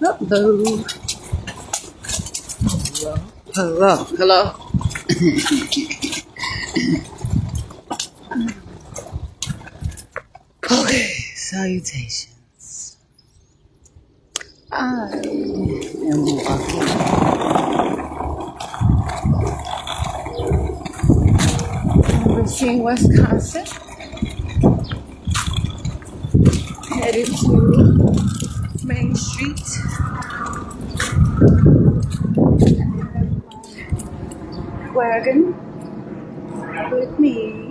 Hello. Hello. Hello. Okay, salutations. I am walking in Racine, Wisconsin, headed to Main Street. Wagon with me.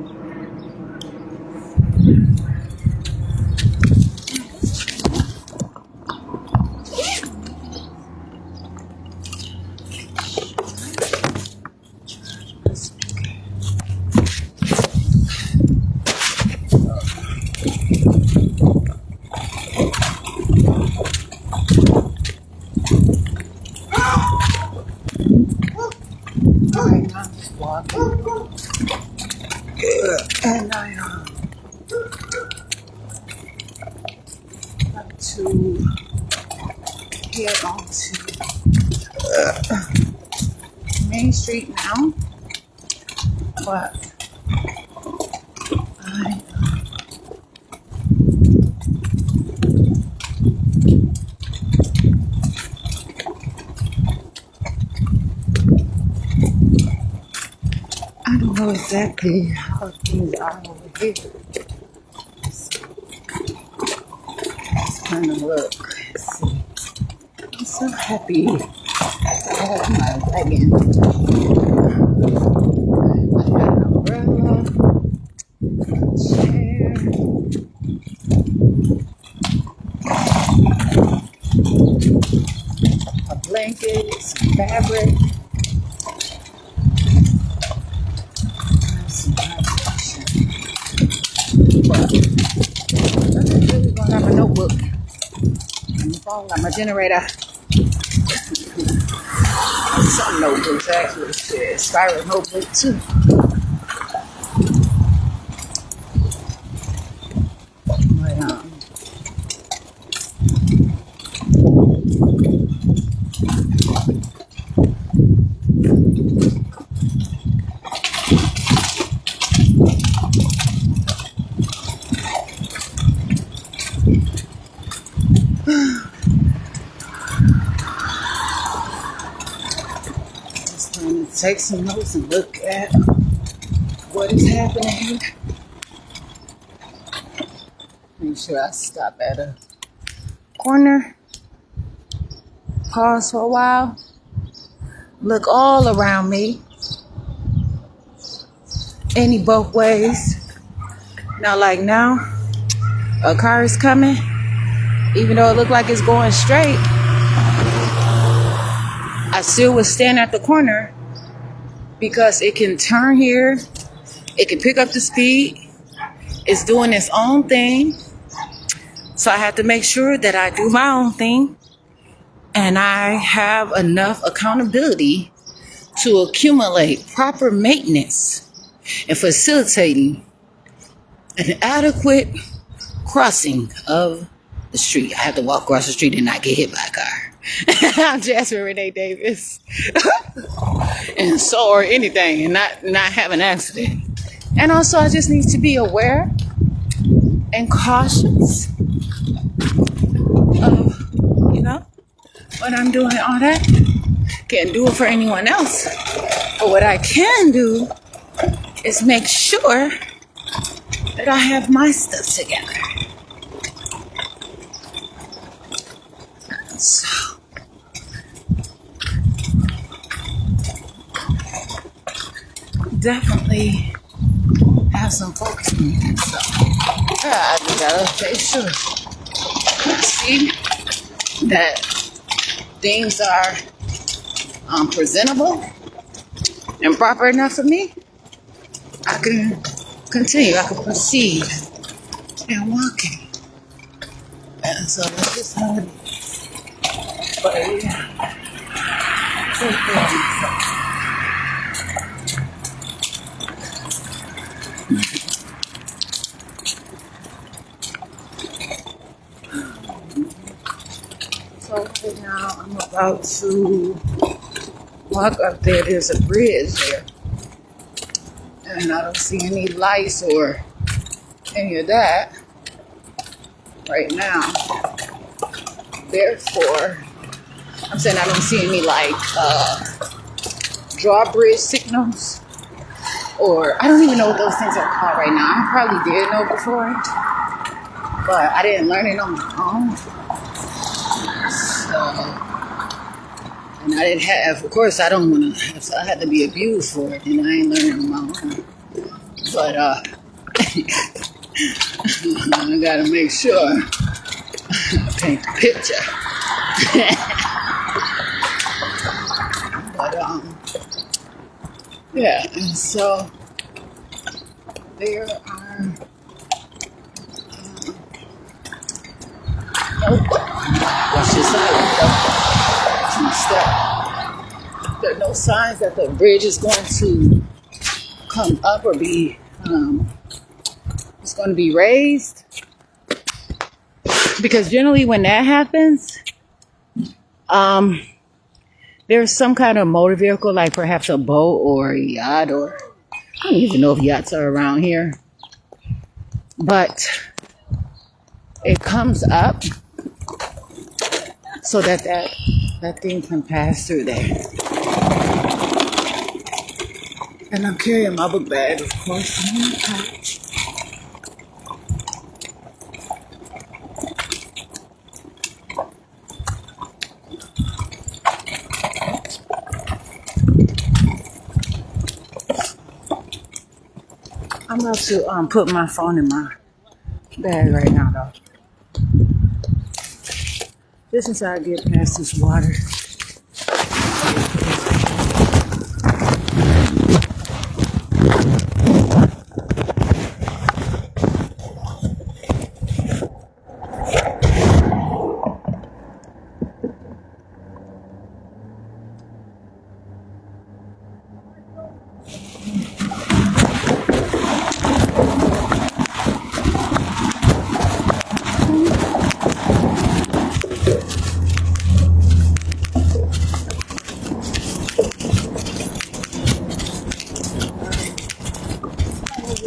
Right now, I'm just walking. And I have to get onto Main Street now. But I don't know exactly how things are over here. Let's kind of look. Let's see. I'm so happy to have my wagon. I got an umbrella, a chair, a blanket, some fabric, some hydration. But I'm really gonna have a notebook on the phone, like my generator. Some notebooks actually, shit, spiral notebook too. But, just going to take some notes and look at what is happening here. Make sure I stop at a corner, pause for a while, look all around me, any both ways. Now, like now, a car is coming, even though it looked like it's going straight. I still would stand at the corner because it can turn here, it can pick up the speed, it's doing its own thing. So I have to make sure that I do my own thing and I have enough accountability to accumulate proper maintenance and facilitating an adequate crossing of the street. I have to walk across the street and not get hit by a car. I'm Jasmine Renee Davis. And so or anything and not have an accident. And also I just need to be aware and cautious of, what I'm doing, all that. Can't do it for anyone else. But what I can do is make sure that I have my stuff together. So definitely have some focus on that. So I just gotta make sure. See that things are presentable and proper enough for me. I can continue. I can proceed and walking. And so that's just how it is. But yeah, take care of myself. So And now I'm about to walk up there. There's a bridge there. And I don't see any lights or any of that right now. Therefore, I'm saying I don't see any drawbridge signals, or I don't even know what those things are called right now. I probably did know before, but I didn't learn it on my own. So, and I didn't have, of course, I don't want to, so I had to be abused for it, and I ain't learning on my own. But I gotta make sure I paint the picture. But yeah, and so there are watch this side. Watch my step. There are no signs that the bridge is going to come up or be it's going to be raised, because generally when that happens, there's some kind of motor vehicle, like perhaps a boat or a yacht, or I don't even know if yachts are around here, but it comes up so that thing can pass through there. And I'm carrying my book bag, of course, in my pouch. I'm about to put my phone in my bag right now, though. Just until I get past this water.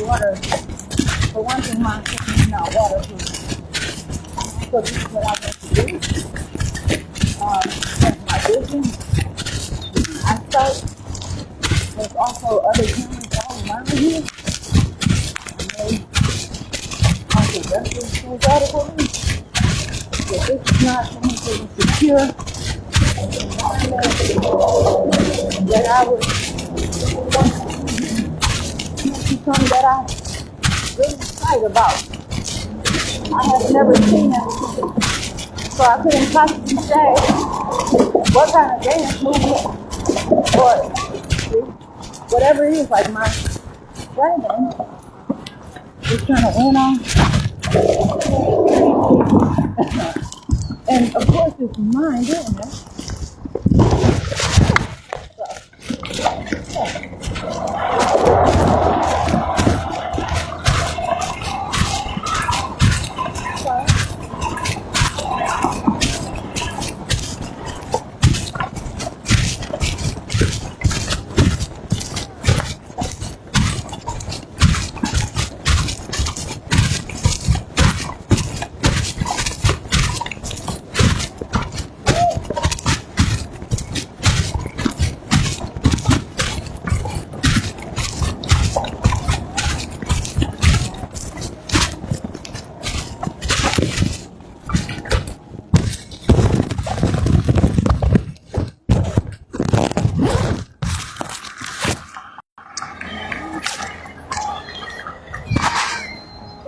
Water, for one thing, my system is not waterproof. So this is what I want to do. That's my vision. I start. There's also other cameras all around here. And they also reference those articles. So this is not something secure. That I would something that I'm really excited about. I have never seen it, so I couldn't possibly say what kind of dance movement or whatever it is. Like my friend is trying to win on, and of course it's mine doing it.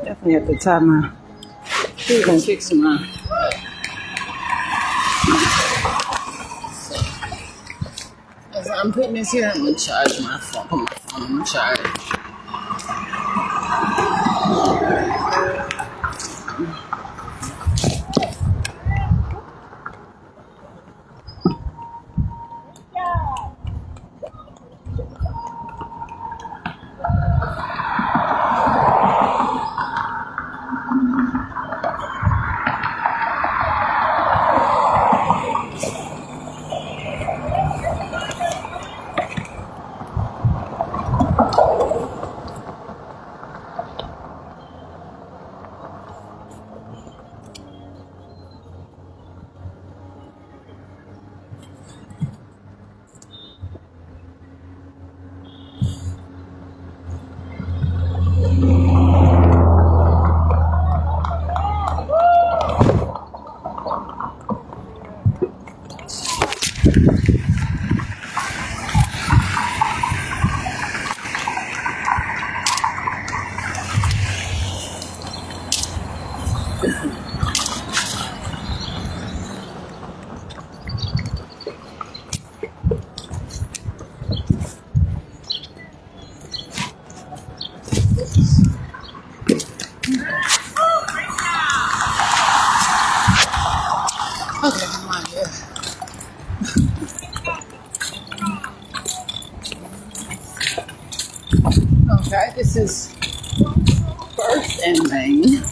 Definitely have to tie my shoes and fix my. As I'm putting this here, I'm gonna charge my phone. Put my phone on charge. Okay, this is First and Main.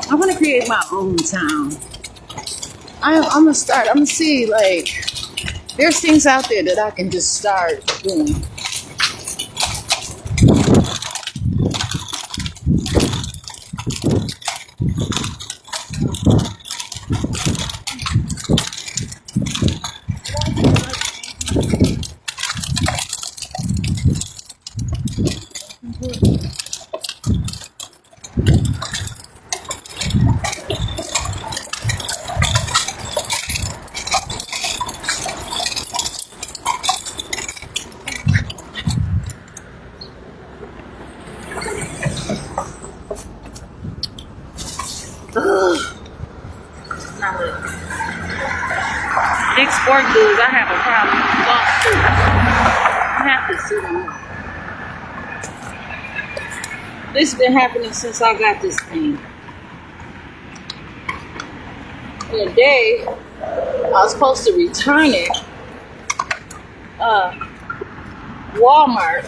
I want to create my own town. I'm gonna start. I'm gonna see, like, there's things out there that I can just start doing. Now look, big sport dudes, I have a problem. Long suit. I have to suit them. This has been happening since I got this thing. The day I was supposed to return it, Walmart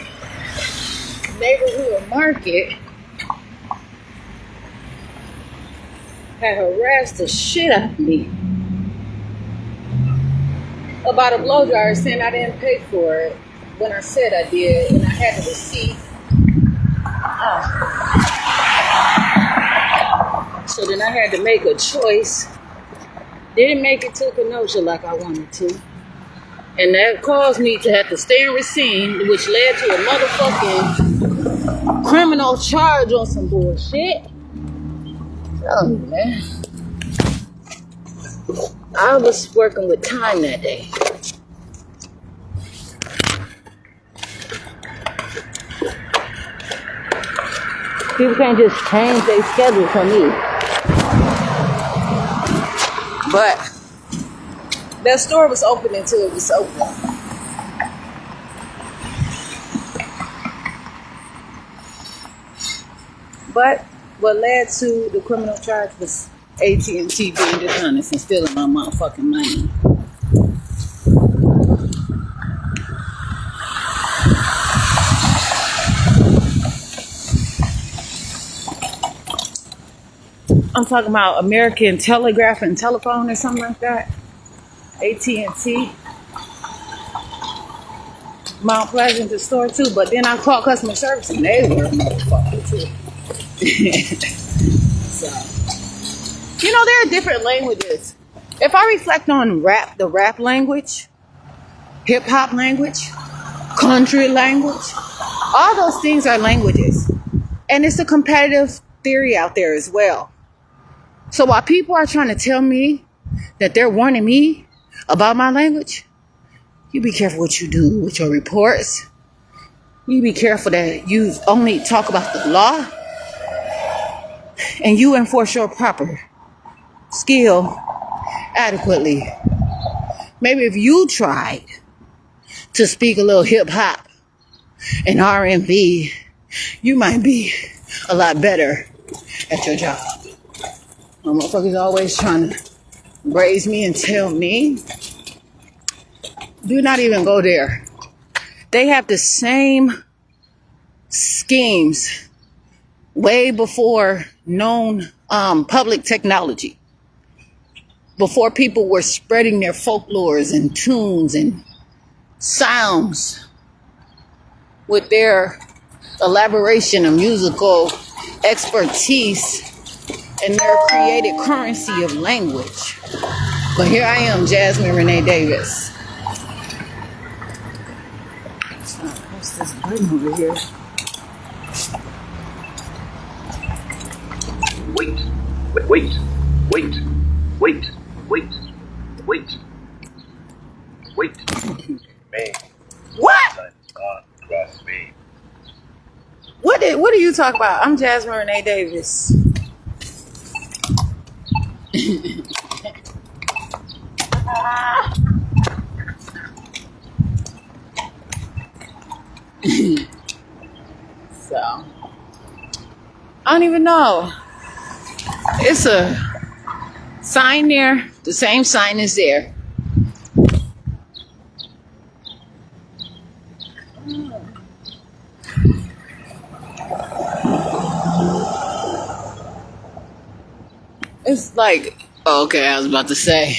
neighborhood market had harassed the shit out of me about a blow dryer, saying I didn't pay for it when I said I did, and I had the receipt. So then I had to make a choice. Didn't make it to Kenosha like I wanted to. And that caused me to have to stay in Racine, which led to a motherfucking criminal charge on some bullshit. Oh, man. I was working with time that day. People can't just change their schedule for me. But that store was open until it was open. But what led to the criminal charge was AT&T being dishonest and stealing my motherfucking money. I'm talking about American Telegraph and Telephone or something like that. AT&T. Mount Pleasant, the store too. But then I called customer service and they were a motherfucker too. So, you know, there are different languages. If I reflect on rap, the rap language, hip hop language, country language, all those things are languages. And it's a competitive theory out there as well. So while people are trying to tell me that they're warning me about my language, you be careful what you do with your reports. You be careful that you only talk about the law and you enforce your proper skill adequately. Maybe if you tried to speak a little hip hop and R&B, you might be a lot better at your job. My motherfuckers always trying to raise me and tell me, do not even go there. They have the same schemes way before known public technology. Before people were spreading their folklores and tunes and sounds with their elaboration of musical expertise and their created currency of language. But here I am, Jasmine Renee Davis. What's this button over here? Wait, wait, wait, wait, wait, wait, wait. Man, What? that's not trust me. What do you talk about? I'm Jasmine Renee Davis. So I don't even know. It's a sign there. The same sign is there. It's like, oh, okay, I was about to say.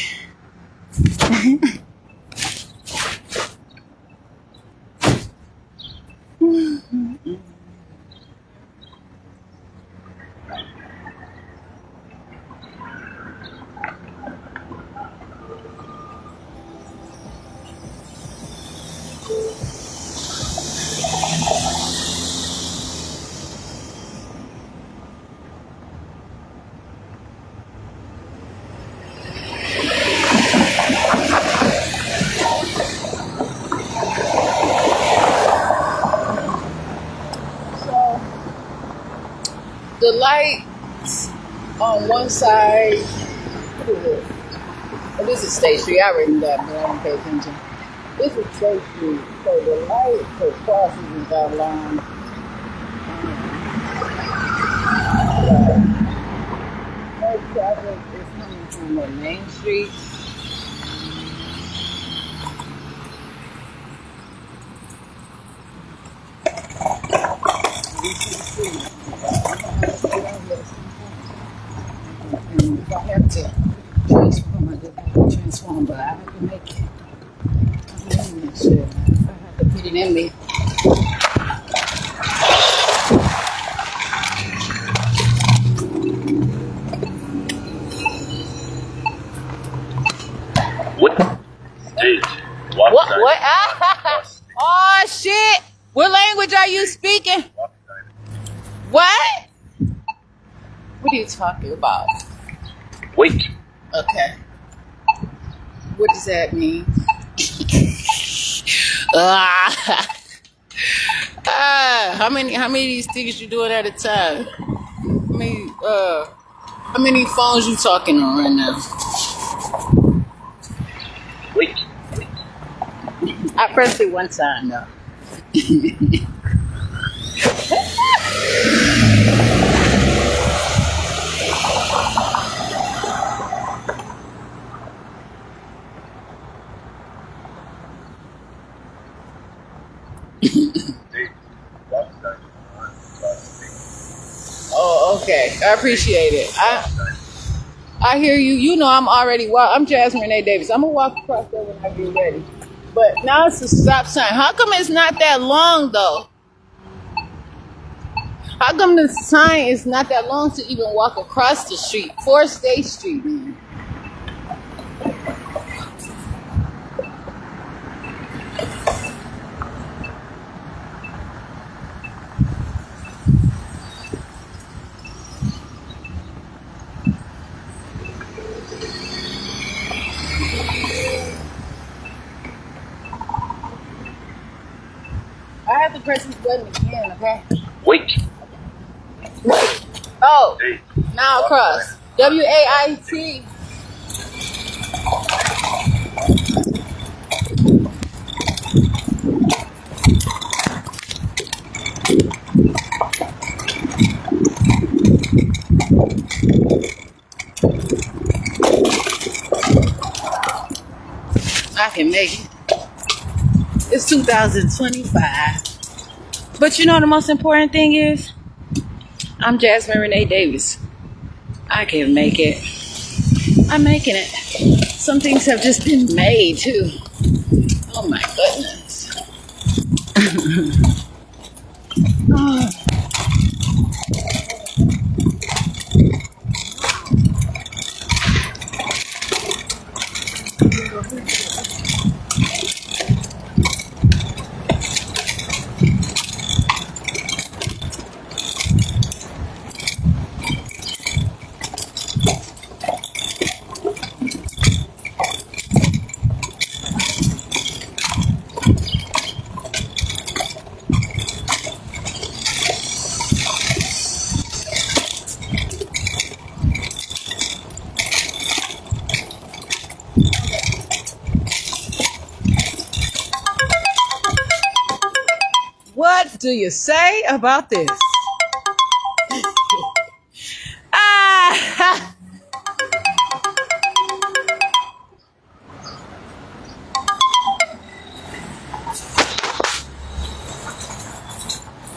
The lights on one side. Oh, this is State Street. I already knew that, but I didn't pay attention. This is State Street. So the light for crosses is that line. No traffic is coming from the Main Street. And if I have to transform, I just have to transform, but I have to make it. I'm that shit. I have to put it in me. What? Dude, What? Oh, shit. What language are you speaking? What? What are you talking about? Wait. Okay. What does that mean? How many of these things you doing at a time? How many phones you talking on right now? Wait. I pressed it one time though. Oh, okay. I appreciate it. I hear you. You know I'm already I'm Jasmine Renee Davis. I'm gonna walk across there when I get ready. But now it's a stop sign. How come it's not that long though? How come the sign is not that long to even walk across the street? 4 State Street, man. I have to press this button again, okay? Wait. Oh, Hey. now across. WAIT. I can make it. It's 2025. But you know the most important thing is? I'm Jasmine Renee Davis. I can make it. I'm making it. Some things have just been made too. Oh my goodness. Oh. do you say about this? Ah!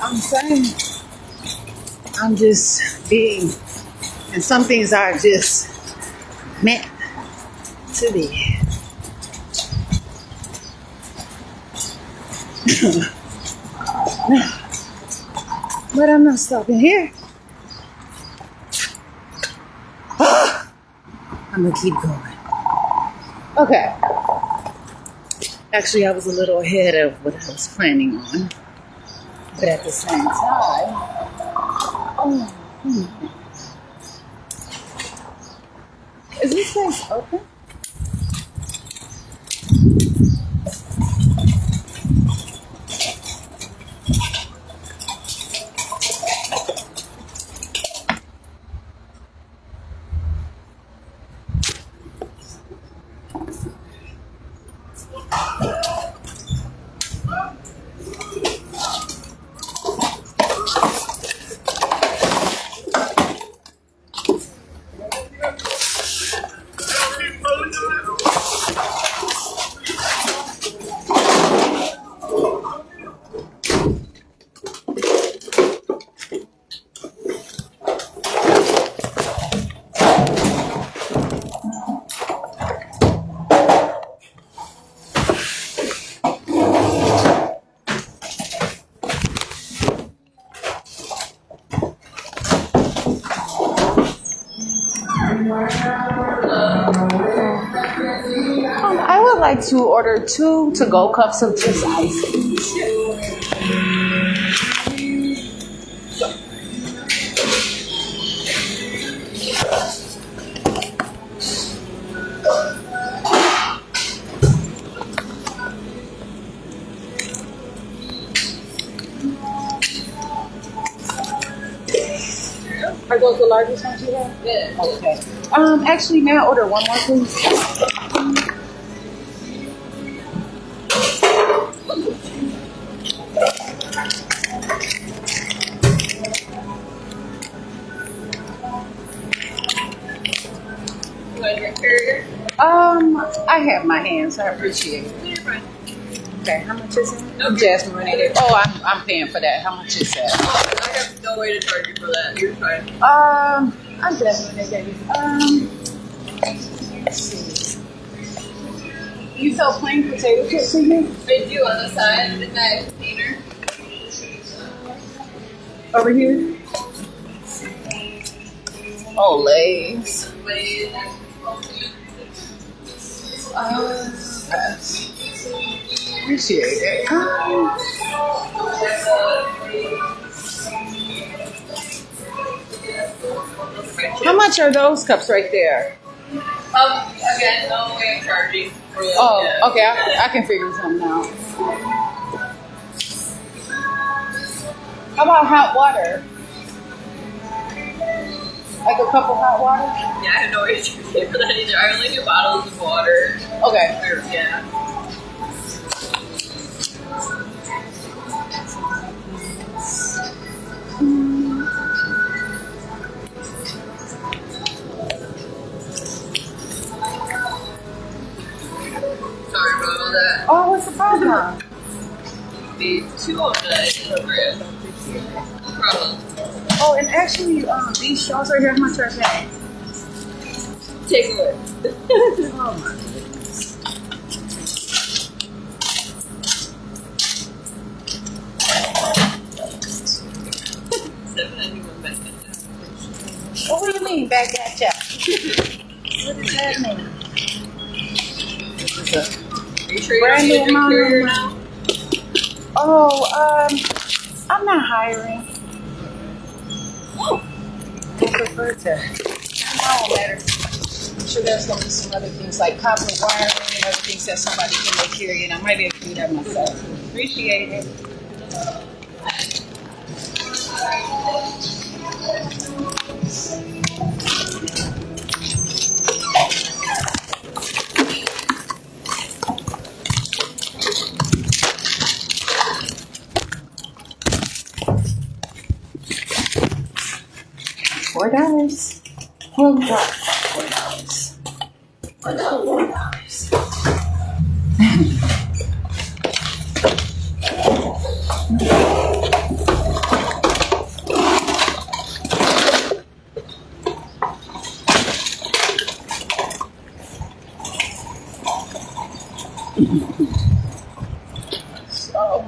I'm saying, I'm just being, and some things are just meant to be. But I'm not stopping here. I'm gonna keep going. Okay. Actually, I was a little ahead of what I was planning on. But at the same time, is this place open? I would like to order 2 to-go cups of just ice. Are those the largest ones you have? Yeah. Okay. Actually, may I order one more, please? I have my hands, so I appreciate it. You're fine. Okay, how much is it? Jasmine Renee. Oh, I'm paying for that. How much is that? Oh, I have no way to charge you for that. You're fine. I'm Jasmine Renee, baby. Let's see. You sell plain potato chips in here? I do on the side in that container. Over here? Oh, Lay's. Lay's. Yes. Appreciate it. How much are those cups right there? Again, no way of charging for them. Oh, Yeah. okay. I can figure something out. How about hot water? Like a cup of hot water? Yeah, I have no way to pay for that either. I only do bottles of water. Okay. Yeah. Sorry about all that. Oh, what's the problem? The 2 of the program. No problem. Oh, and actually, these straws right here, how much are they? Take a look. Oh my goodness. Oh, what do you mean, back at ya? What does that mean? Are you sure you Brand don't need a new drink carrier amount. now? Oh, I'm not hiring. I prefer to. No matter. I'm sure there's gonna be some other things like copper wiring and other things that somebody can make carry, and I might be able to do that myself. Appreciate it. $40. Well, $40. $40. So,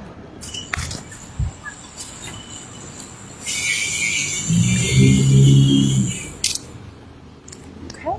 okay.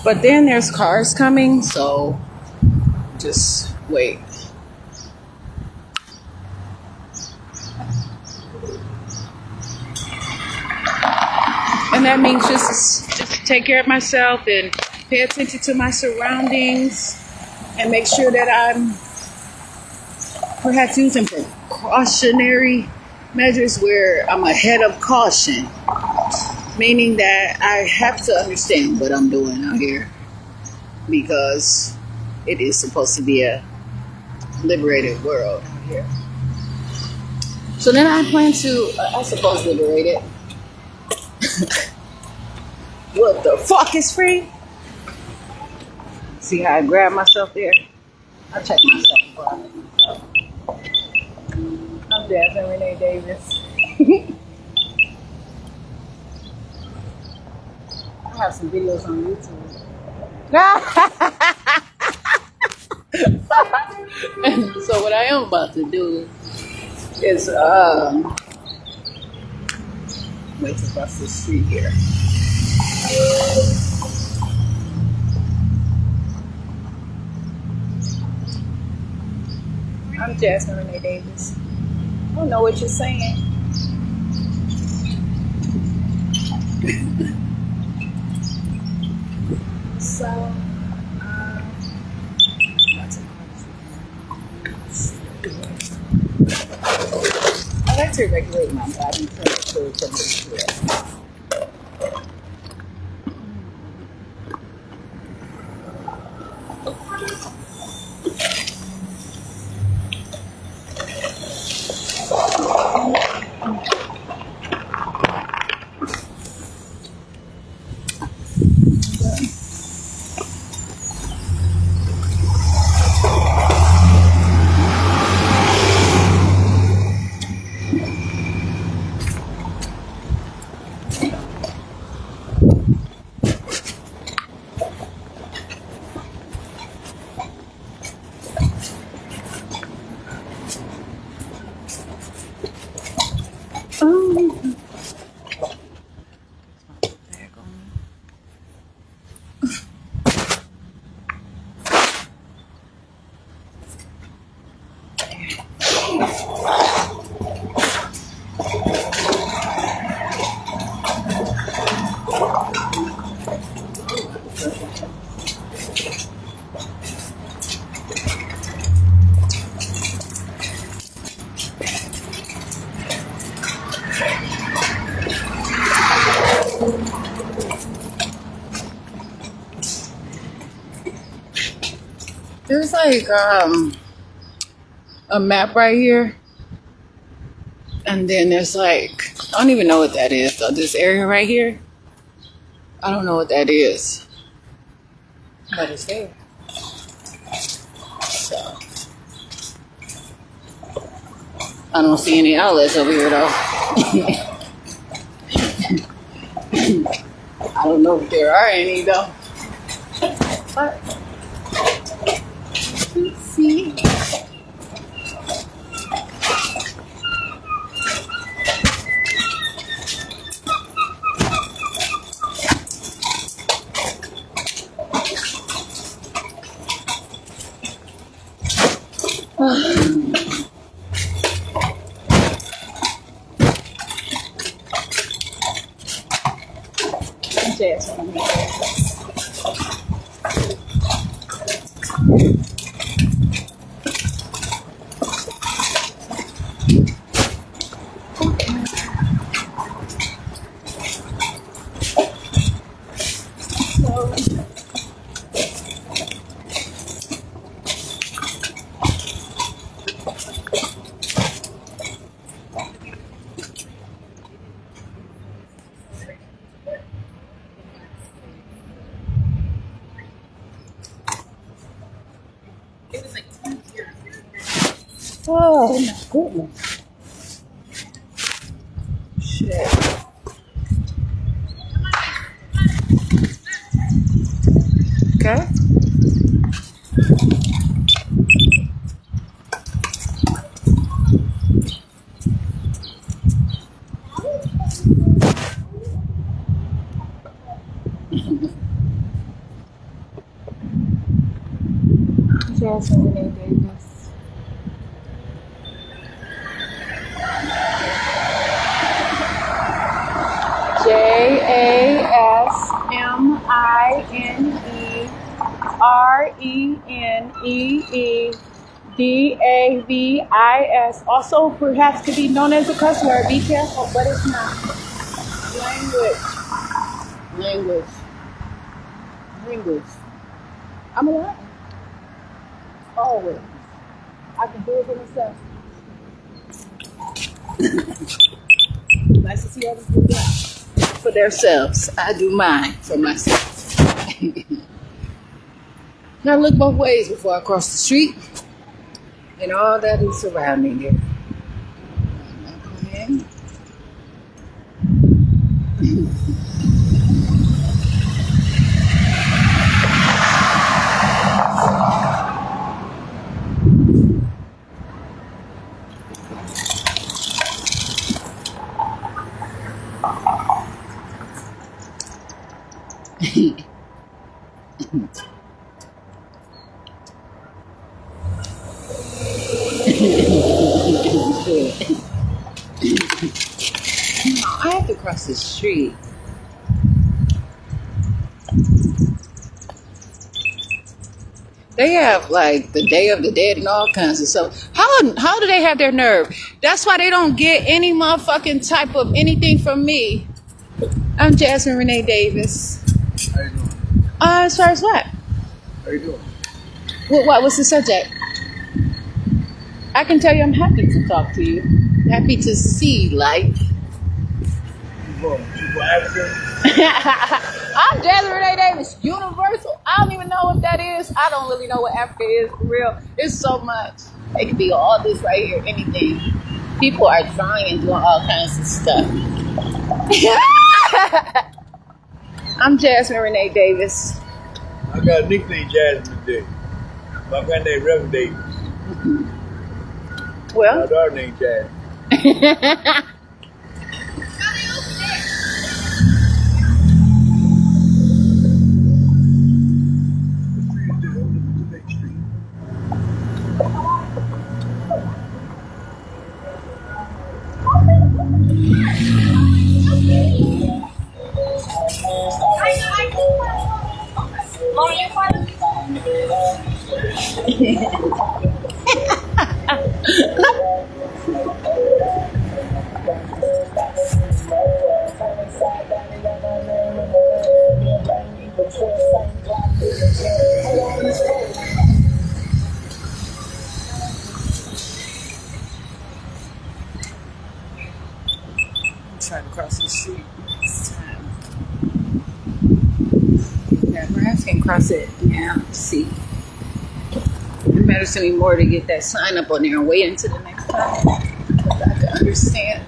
But then there's cars coming, so just wait. And that means just take care of myself and pay attention to my surroundings and make sure that I'm perhaps using precautionary measures where I'm ahead of caution. Meaning that I have to understand what I'm doing out here because it is supposed to be a liberated world out here. So then I plan to, I suppose, liberate it. What the fuck is free? See how I grab myself there? I'll check myself before I let myself. I'm Jasmine Renee Davis. I have some videos on YouTube. So what I am about to do is wait to cross the street here. I'm Jasmine Renee Davis. I don't know what you're saying. So, I like to regulate my body temperature to make sure. There's like a map right here, and then there's like, I don't even know what that is though. This area right here, I don't know what that is. but it's there. So I don't see any outlets over here though. I don't know if there are any though. But let's see. Jasmine. Oh my goodness. Shit. Okay. Jasmine Renee Davis. JASMINERENEEDAVIS. Also, perhaps could be known as a cuss word. Be careful, but it's not. Language. I'm alive. Always. I can do it for myself. Nice to see others do that for themselves. I do mine for myself. Now look both ways before I cross the street and all that is surrounding it. Okay. I have to cross the street. They have like the Day of the Dead and all kinds of stuff. How do they have their nerve? That's why they don't get any motherfucking type of anything from me. I'm Jasmine Renee Davis. How you doing? As far as what? How you doing? What's the subject? I can tell you I'm happy to talk to you. Happy to see life. You for Africa? I'm Jasmine Renee Davis, Universal. I don't even know what that is. I don't really know what Africa is for real. It's so much. It could be all this right here, anything. People are trying and doing all kinds of stuff. I'm Jasmine Renee Davis. I got a nickname Jasmine Davis. My granddad Reverend Davis. My Well, daughter named Jasmine. trying to cross the street this time. Yeah, perhaps can cross said, yeah, see. It matters to me more to get that sign up on there and wait until the next time. Because I can understand.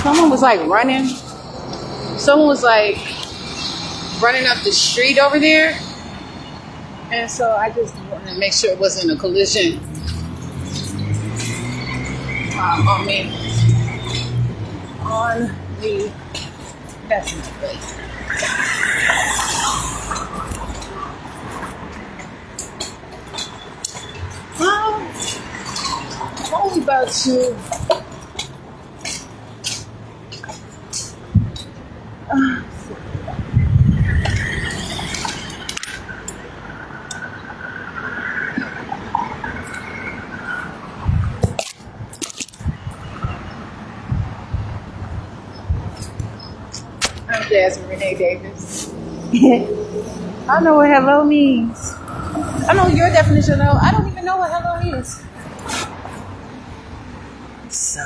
Someone was like running. Someone was like running up the street over there. And so I just wanted to make sure it wasn't a collision on me. On the passenger place. I'm only about to. I'm Jasmine Renee Davis. I know what hello means. I know your definition of hello. I don't even know what hello is. So.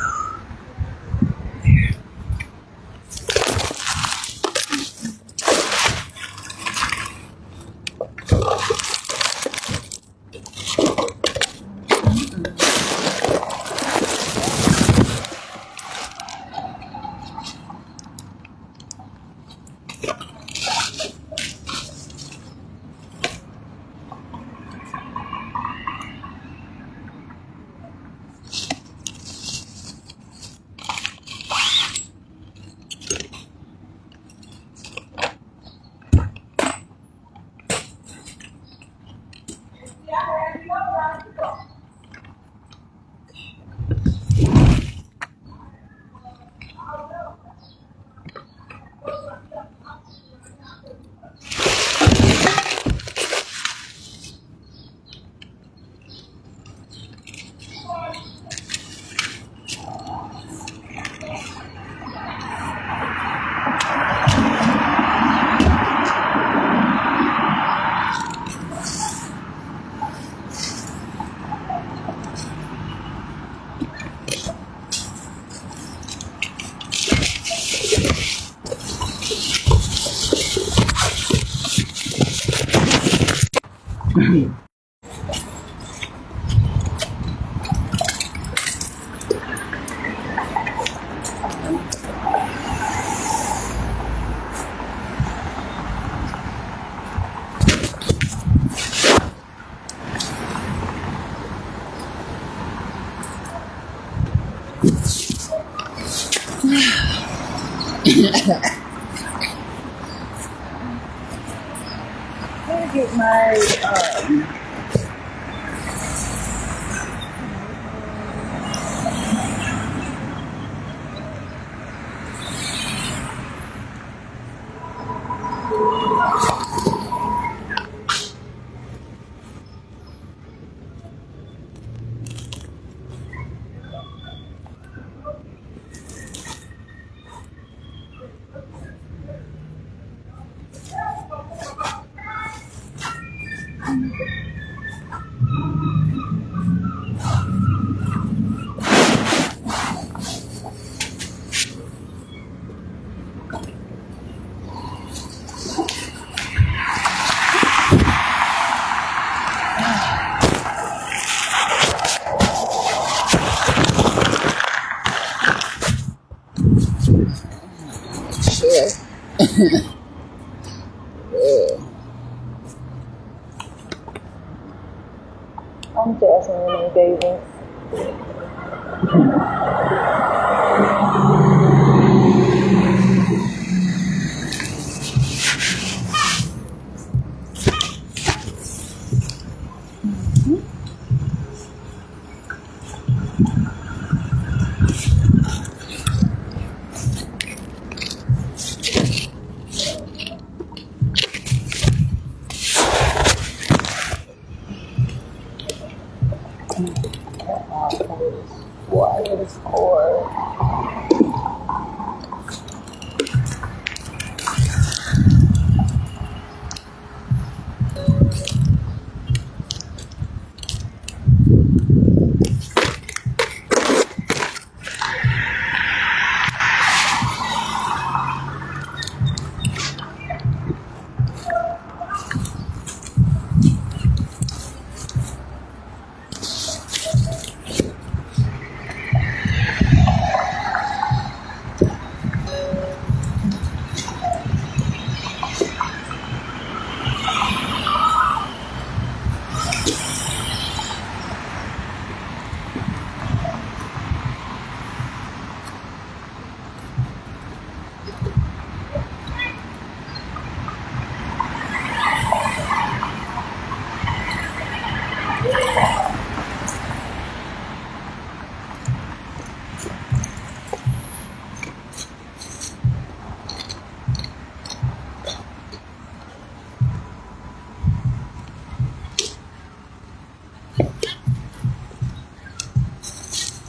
Let me get my sure. I'm Jasmine Renee Davis.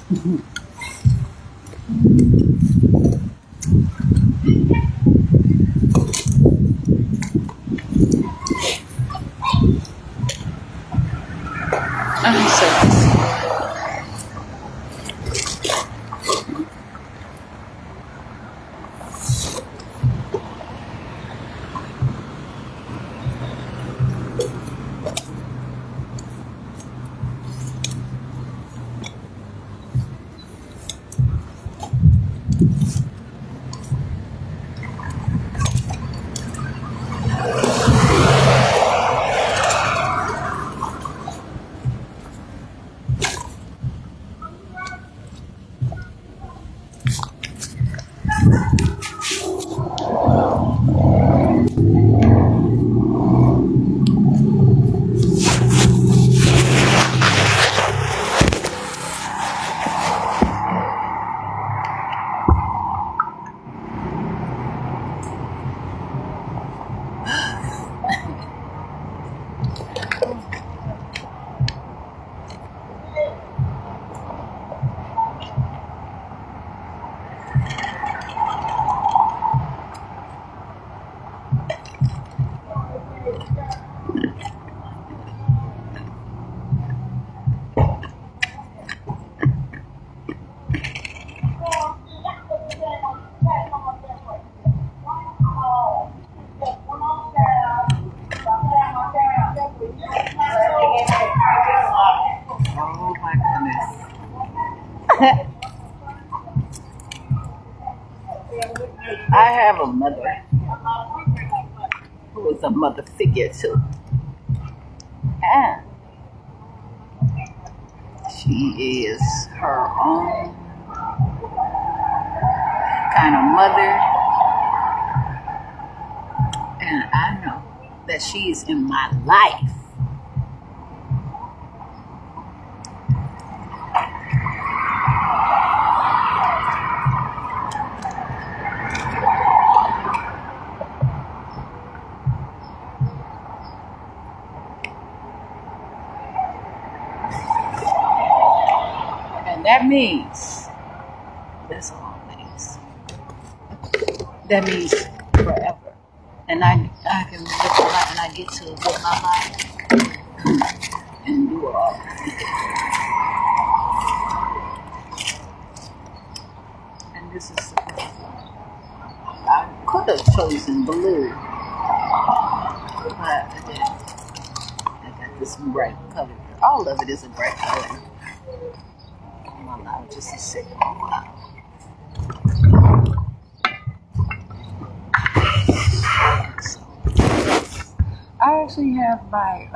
I'm so Oh my goodness. I have a mother who is a mother figure too. And she is her own kind of mother. And I know that she is in my life. And that means, that's all it means. That means forever. And I can live a life and I get to live my life and do it all. And this is the first one. I could have chosen blue, but I didn't. I got this bright color. All of it is a bright color. I'm allowed just to sit for a while. So, I actually have my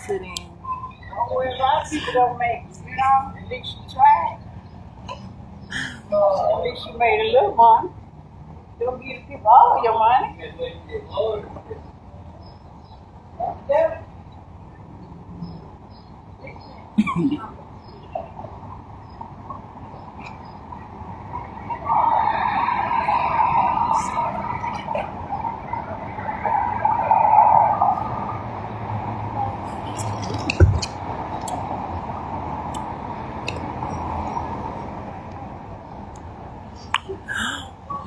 sitting. Well, a lot of people don't make, at least you tried. At least you made a little money. Don't give people all your money.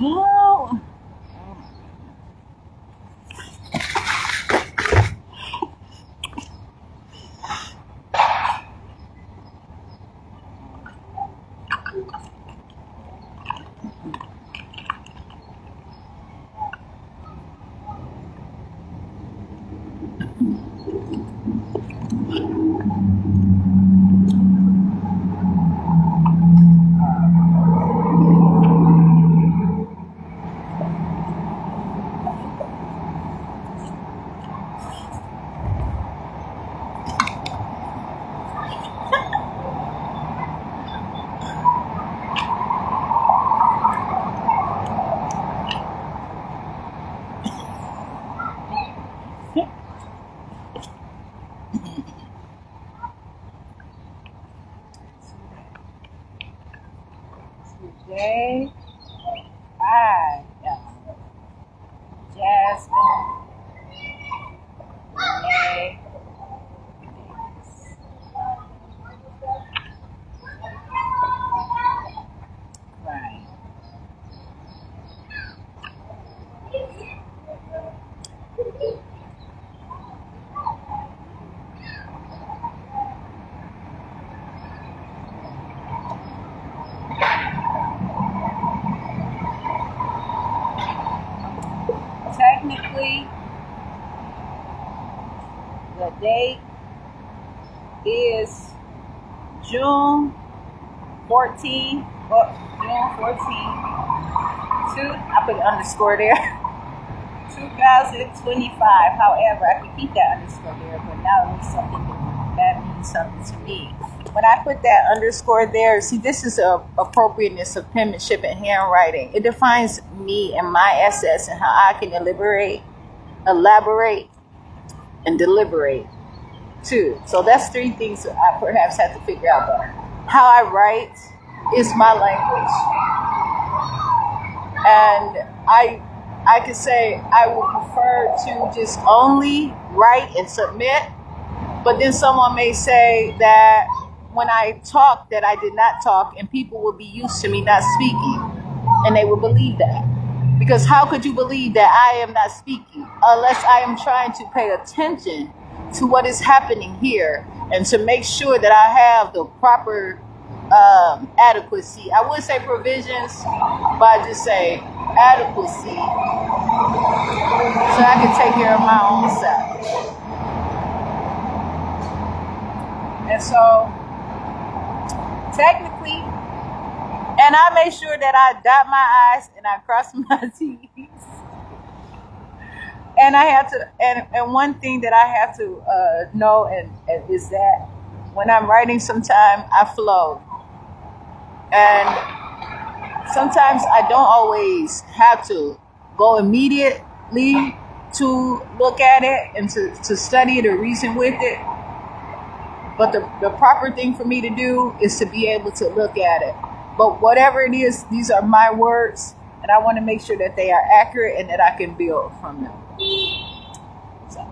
Oh. Today, I am Jasmine, Renee, date is June 14th. June 14th. I put an underscore there. 2025. However, I can keep that underscore there, but now it means something different. That means something to me. When I put that underscore there, see, this is a appropriateness of penmanship and handwriting. It defines me and my essence and how I can elaborate, and deliberate too. So that's three things that I perhaps have to figure out. But how I write is my language, and I could say I would prefer to just only write and submit, but then someone may say that when I talk that I did not talk, and people will be used to me not speaking, and they will believe that. Because how could you believe that I am not speaking unless I am trying to pay attention to what is happening here and to make sure that I have the proper adequacy. I would say provisions, but I just say adequacy so I can take care of my own self. And so, technically, and I make sure that I dot my I's and I cross my T's. And I have to, and one thing that I have to know and is that when I'm writing, sometimes I flow. And sometimes I don't always have to go immediately to look at it and to study it or reason with it. But the proper thing for me to do is to be able to look at it. But whatever it is, these are my words, and I want to make sure that they are accurate and that I can build from them. So.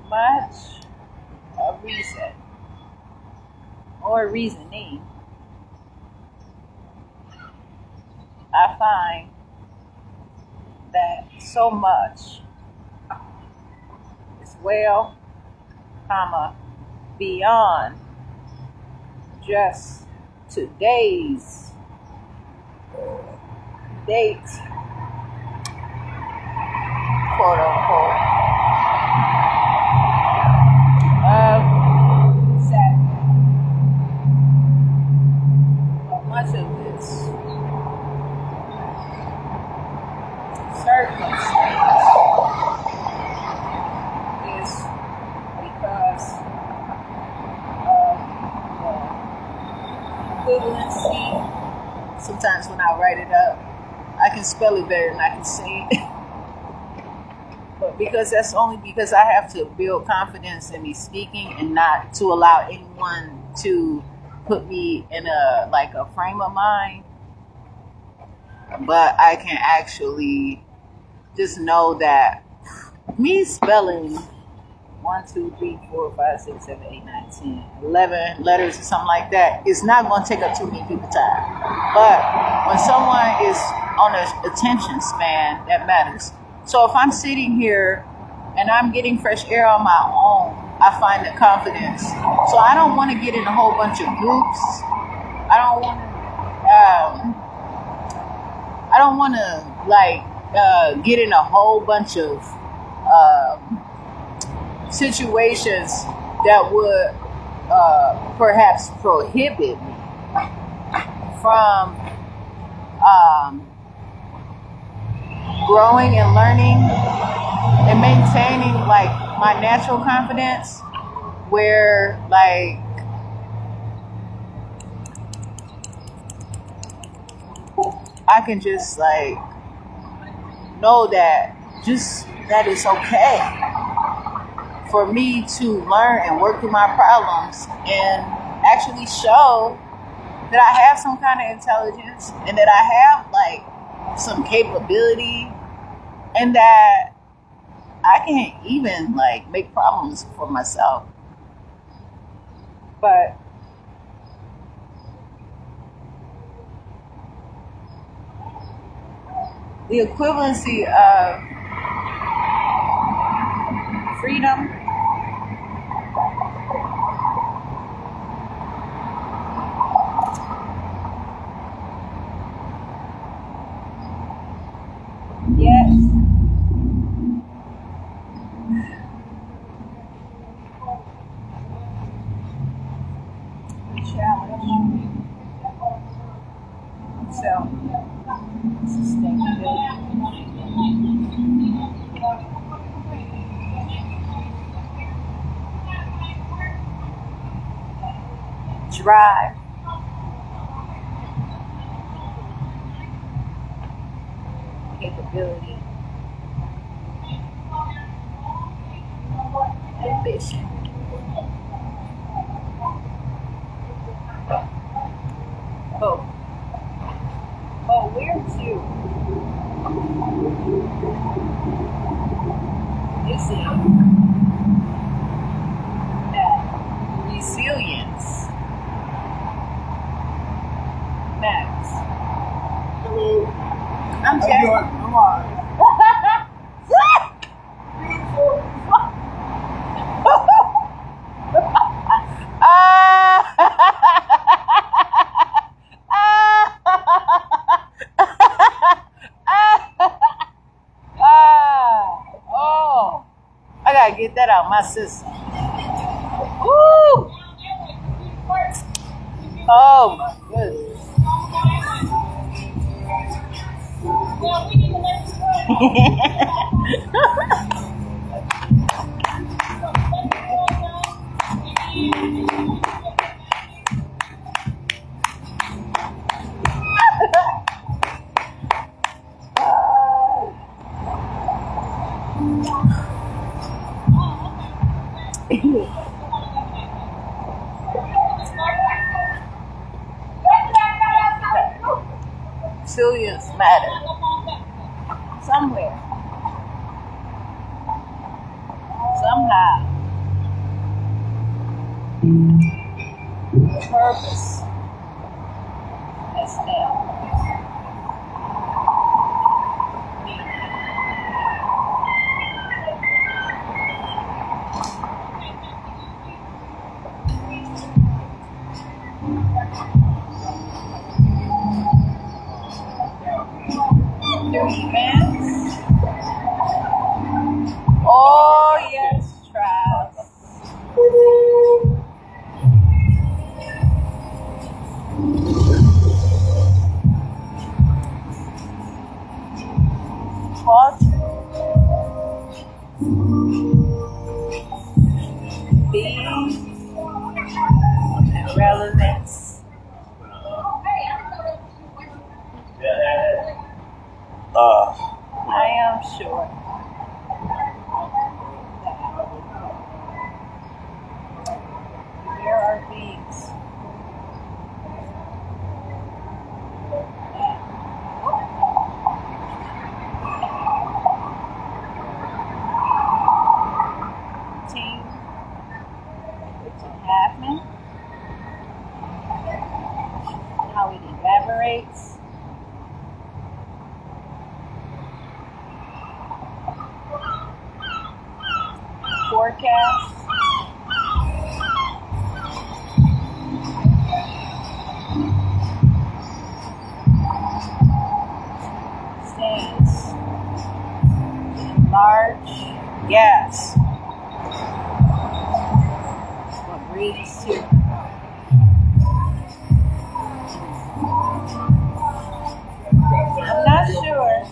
Much of reason or reasoning, I find that so much is well, beyond just today's date, quote unquote. But much of this circumstance is because of the equivalency. Sometimes when I write it up, I can spell it better than I can say it. But because that's only because I have to build confidence in me speaking and not to allow anyone to put me in a frame of mind. But I can actually just know that me spelling 1, 2, 3, 4, 5, 6, 7, 8, 9, 10, 11 letters or something like that is not going to take up too many people's time. But when someone is on an attention span, that matters. So if I'm sitting here and I'm getting fresh air on my own, I find the confidence. So I don't want to get in a whole bunch of groups. I don't want to get in a whole bunch of situations that would perhaps prohibit me from growing and learning and maintaining my natural confidence, where I can just know that it's okay for me to learn and work through my problems and actually show that I have some kind of intelligence and that I have some capability and that I can even make problems for myself. But the equivalency of freedom yes challenge self sustainability. Drive capability, ambition. Hope. Oh, where to? Is it that resilience matters? Hello. I'm How you checking. doing? I'm all right. Oh, I gotta get that out my system. Woo! Oh my goodness. Resilience matter somewhere, somehow. Purpose has failed. Through events. Oh yes, trials. Culture. Being and relevance. I am sure that there are things team to happen, how it evaporates. Forecast. Stands large gas. What breathes to. I'm not sure.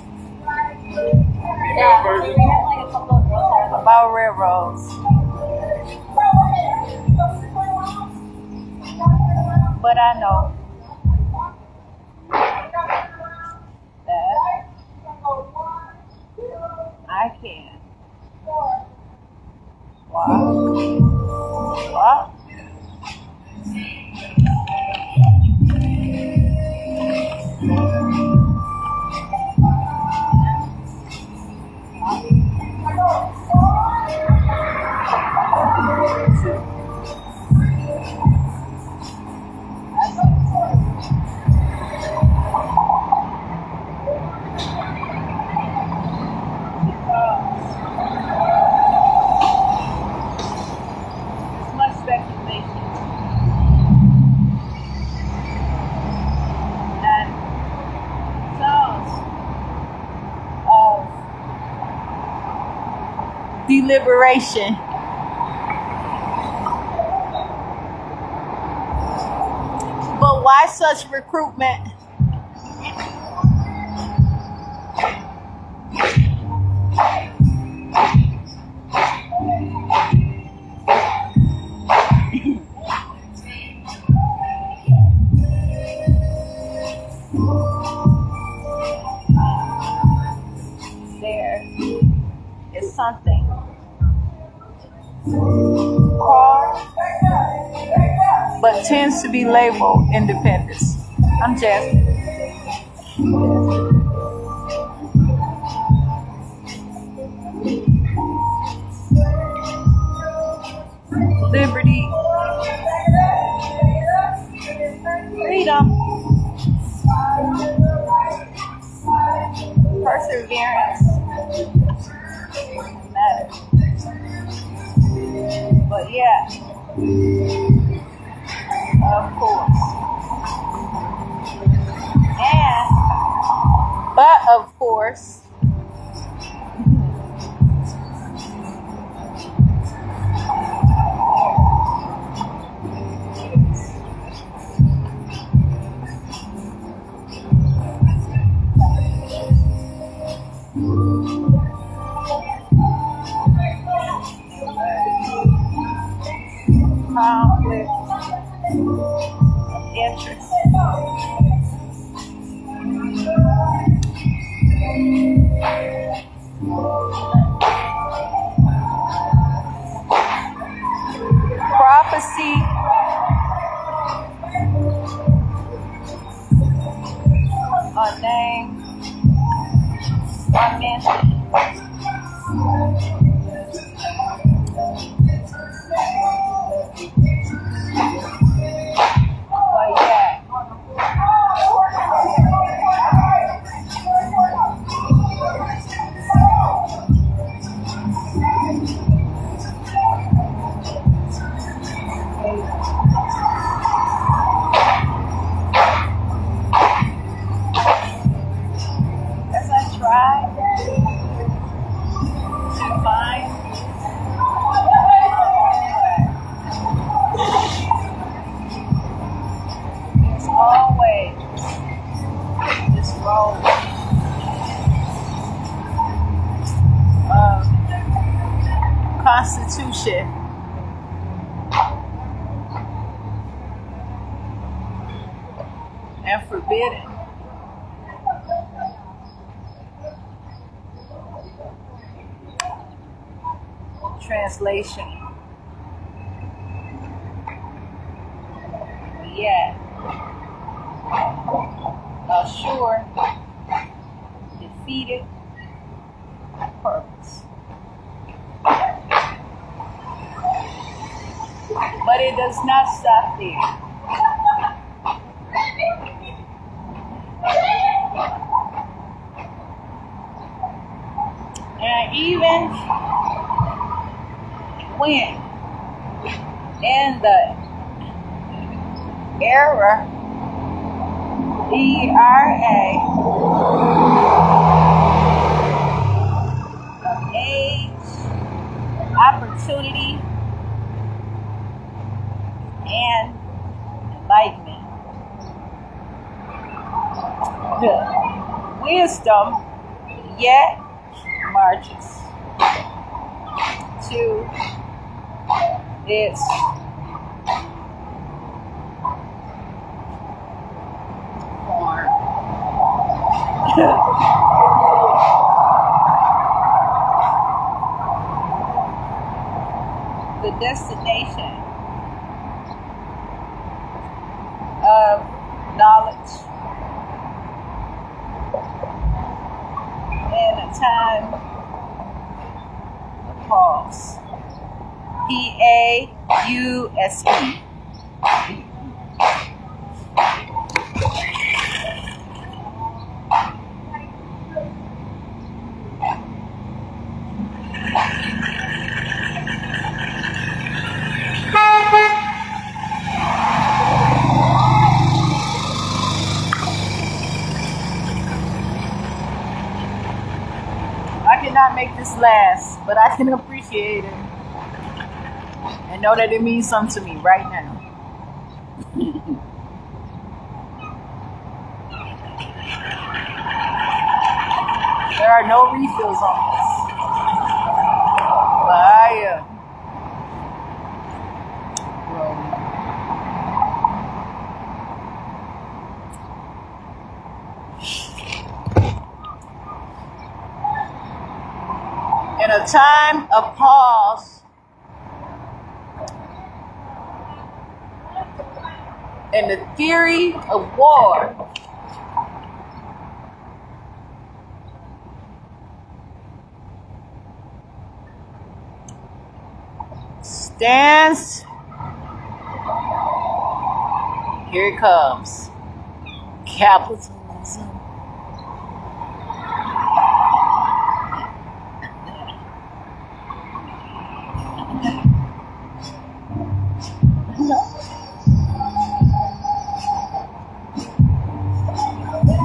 Yeah, we have like a couple of girls there about railroads. But I know that I can walk deliberation. But why such recruitment? There is something called, but tends to be labeled independence. I'm Jasmine. Liberty, freedom, perseverance matters. But yeah, of course. But of course, conflict, interest. Prophecy, a name, a mention. But yeah, as I try to find there's always this role of constitution and forbidden. Translation. Yeah. Assure defeated purpose. But it does not stop there. And even when in the era, ERA, of age, opportunity, and enlightenment. Wisdom yet marches to its form. The destination of knowledge in a time of pause. PAUSE. I cannot make this this last, but I can appreciate it and know that it means something to me right now. There are no refills on this. Fire. In a time of pause, in the theory of war, stands, here it comes, capitalism.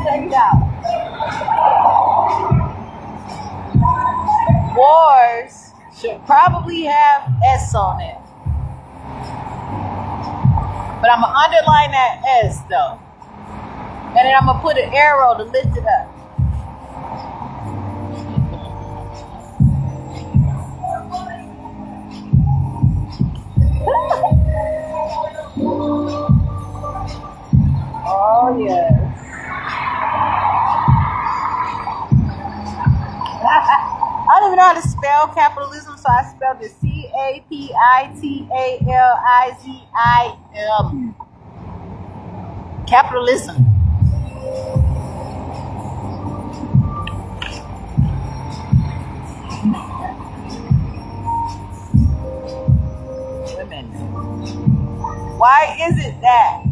Check it out. Wars should probably have S on it. But I'm going to underline that S though. And then I'm going to put an arrow to lift it up. Oh, yes. I don't even know how to spell capitalism, so I spelled it CAPITALIZIM. Capitalism. Women. Why is it that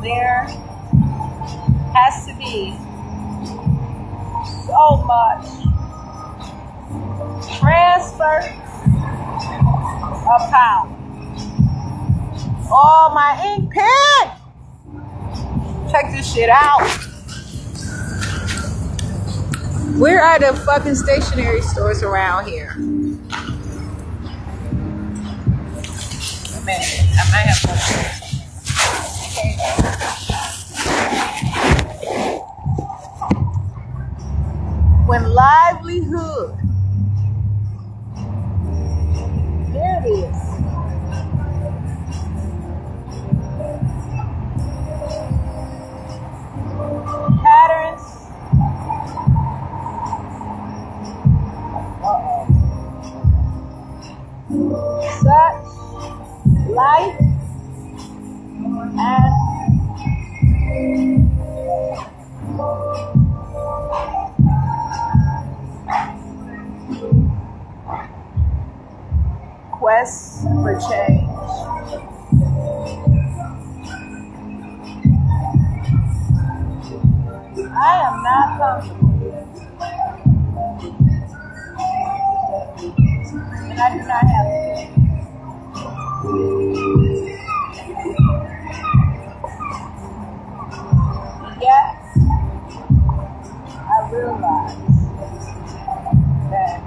there has to be so much transfer of power? Oh, my ink pen! Check this shit out. Where are the fucking stationery stores around here? A minute. I might have one. When livelihood, there it is. Patterns. Such life and quest for change. I am not comfortable. And I do not have to. Yet, I realize that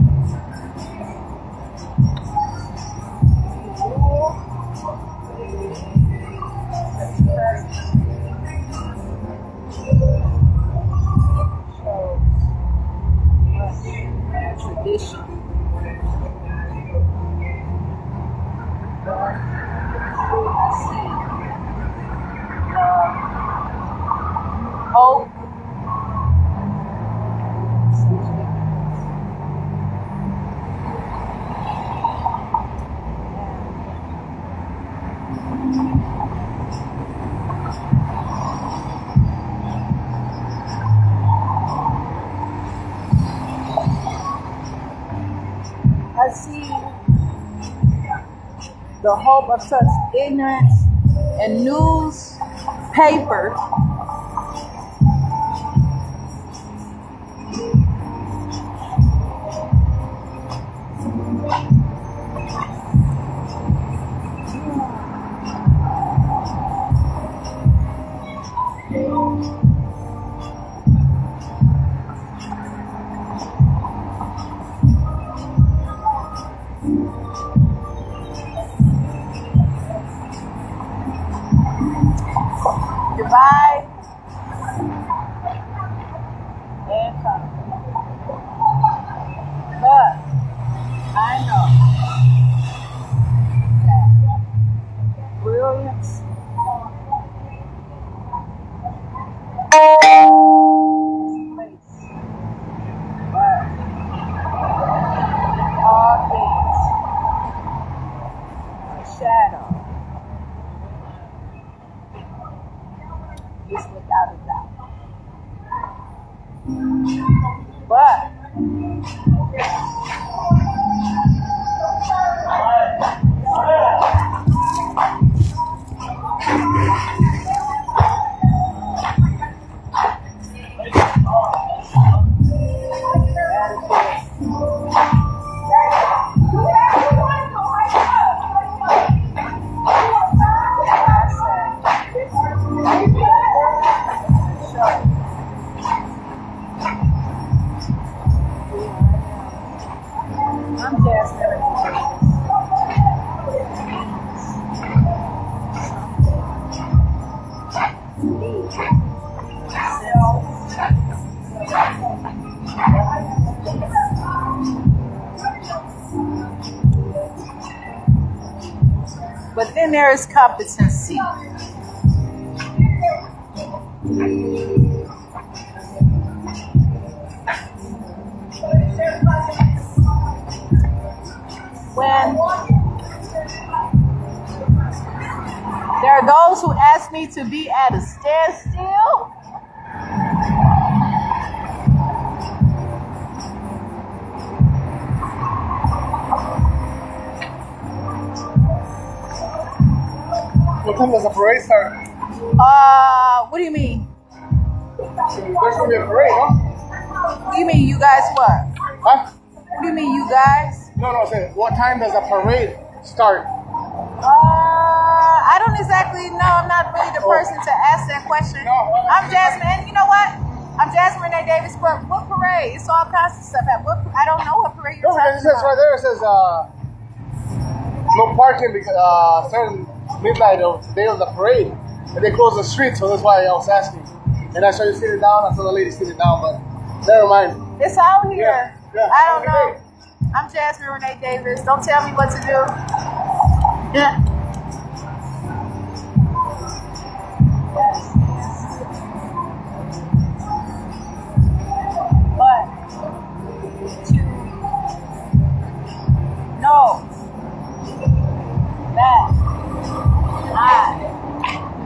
tradition. Hope. I see the hope of such ignorance and newspaper I'm Jasmine. But then there is competency. When there are those who ask me to be at a standstill, What time does the parade start? what do you mean? There's gonna be a parade, huh? What do you mean, you guys what? Huh? What do you mean, you guys? No, I said, what time does the parade start? I don't exactly know. I'm not really the person to ask that question. No. I'm Jasmine, and you know what? I'm Jasmine Renee Davis, but what parade? It's all kinds of stuff. I don't know what parade you're No, because talking it says right about. there, it says, no parking because, starting midnight of the day of the parade. And they close the street, so that's why I was asking. And I saw you sitting down, I saw the lady sitting down, but never mind. It's out here. Yeah, I don't okay. know. I'm Jasmine Renee Davis. Don't tell me what to do. Yeah. But to know that I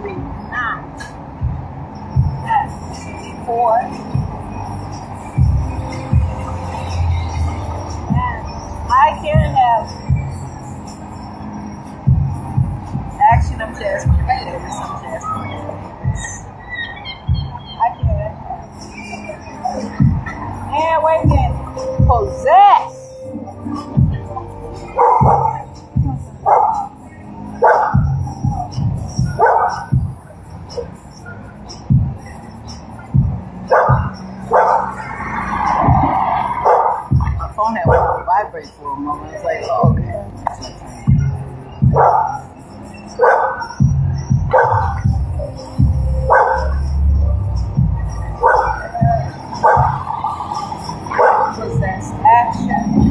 do not have before and I can have action of Jasmine Davis. I'm Jasmine Davis. I can. And wait a minute. Possess. My phone had to vibrate for a moment. It's like, oh, okay. Possess action,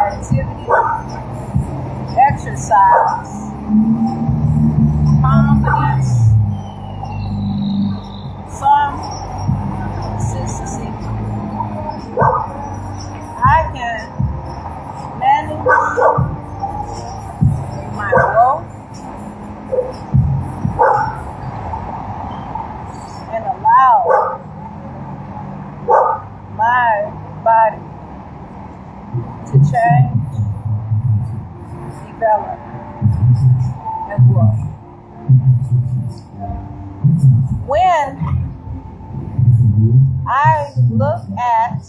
activity, exercise, confidence, some consistency. I can manage my growth and allow my body to change, develop, and grow. When I look at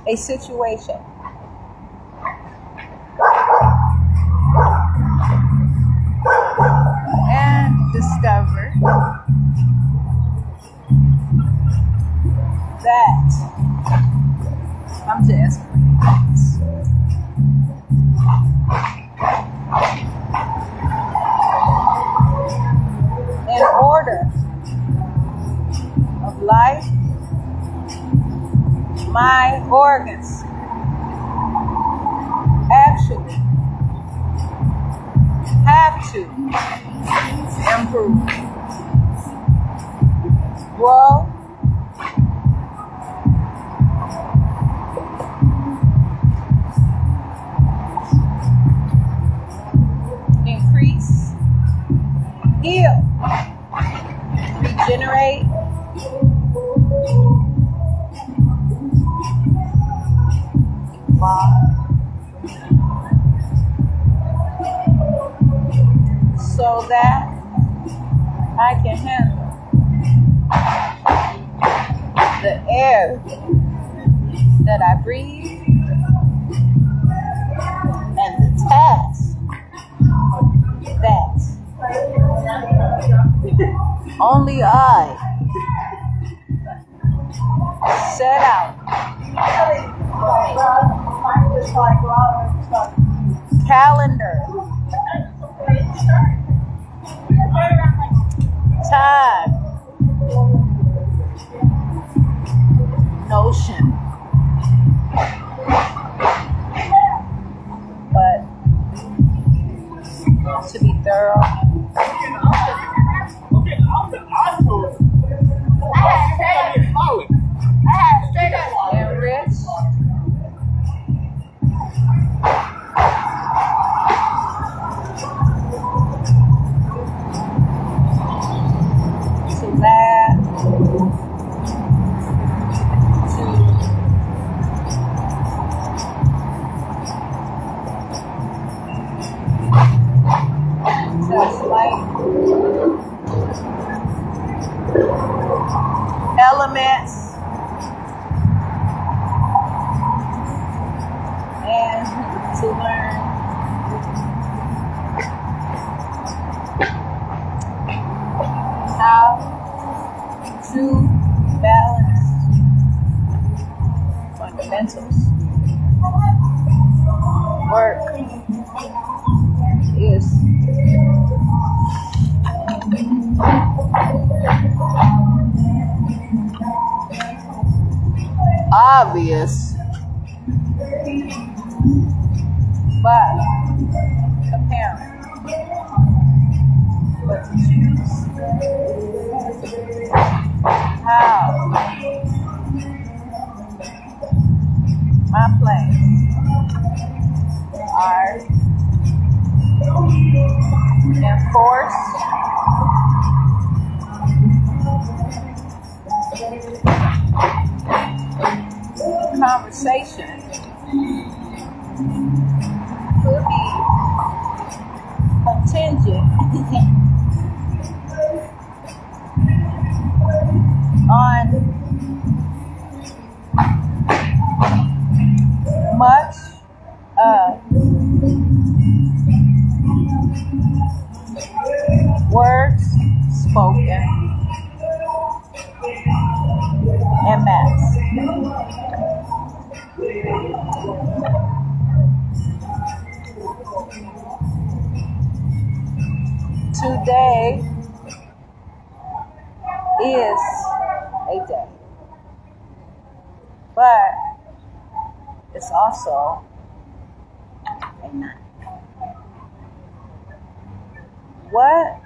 a situation and discover that I'm Jasmine. In order of life, my organs actually have to improve, grow, increase, heal, regenerate, air that I breathe, and the task that only I set out. Calendar, time, notion, but to be thorough, enrich, to laugh, to touch light, elements, and to learn how to balance fundamentals. Work is obvious, but apparent. But to choose how my plans are enforced, conversation could be contingent on much words spoken and mass. Today is a day, but it's also a night. What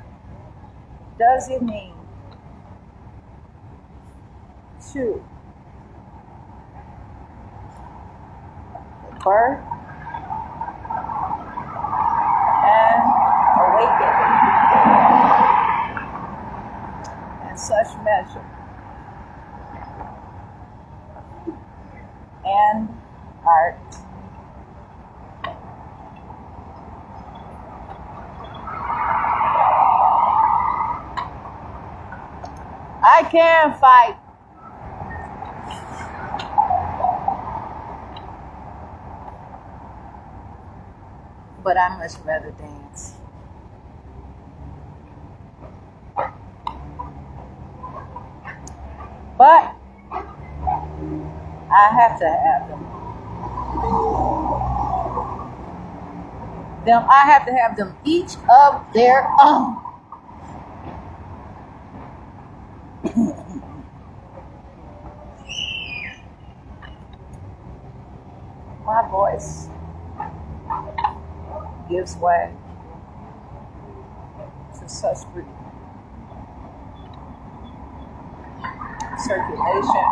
does it mean to birth and awaken in such measure and art I can fight. But I much rather dance. But I have to have them. I have to have them each of their own. My voice gives way to such circulation,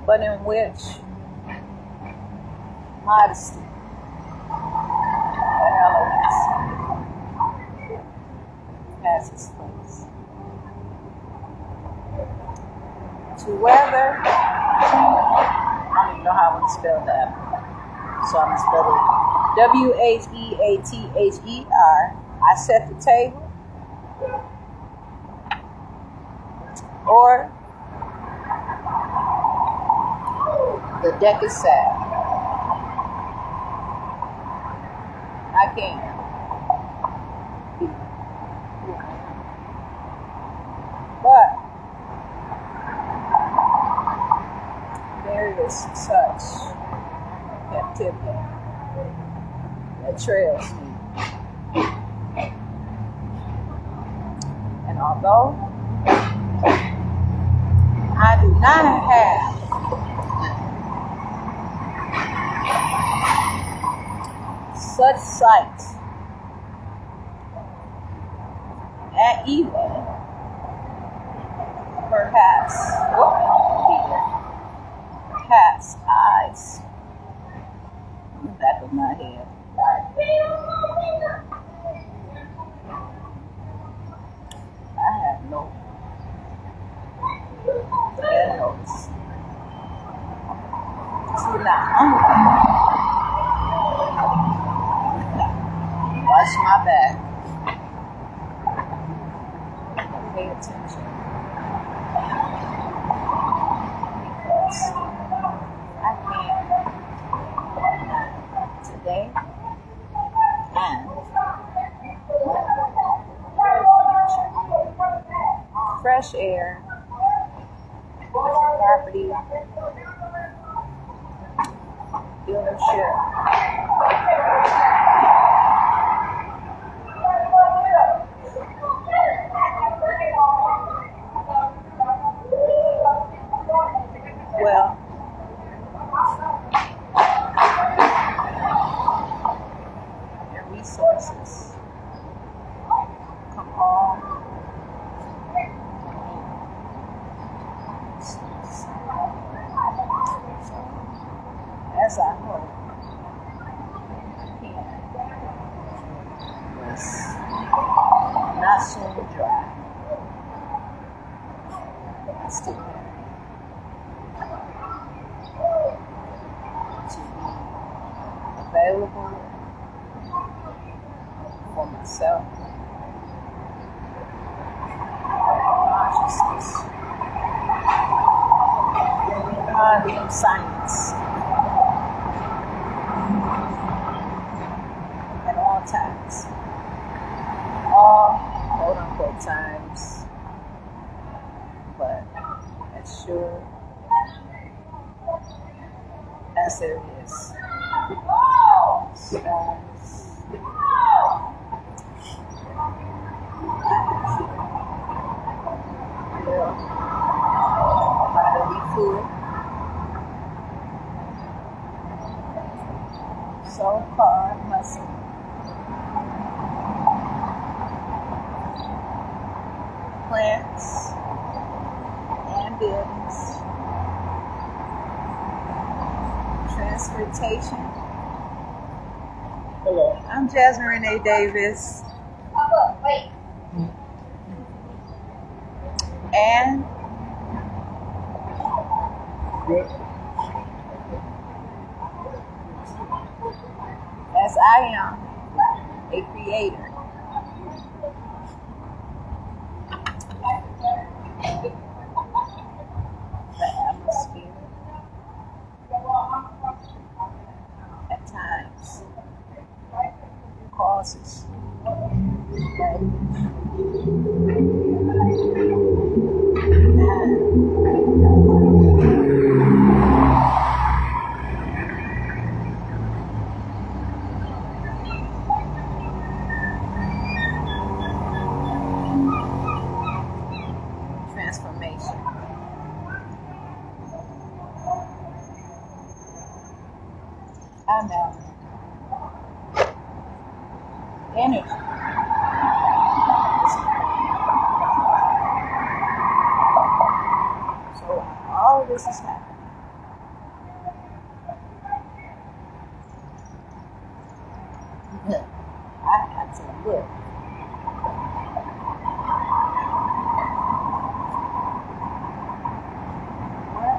but in which modesty and elegance has its place. To weather, I don't even know how I want to spell that, so I'm going to spell it WHEATHER. I set the table or the deck is sad. I can't be who I am. But there is such captivity that trails me. And although I do not have such sight at even perhaps eyes in the back of my head. I have no notes. So now watch my back. Pay attention. Because I can today and fresh air, property, dealership. Well, their resources come all as I hope was not soon dry. I still have to be available for myself, consciousness, in science, at all times, all quote unquote times, but as sure as there is storms, bodily fluid, so-called muscle, plants and buildings, transportation. Hello. I'm Jasmine Renee Davis. And Good. as I am a creator, the atmosphere at times causes transformation. I'm energy. So all of this is happening. I had to look. What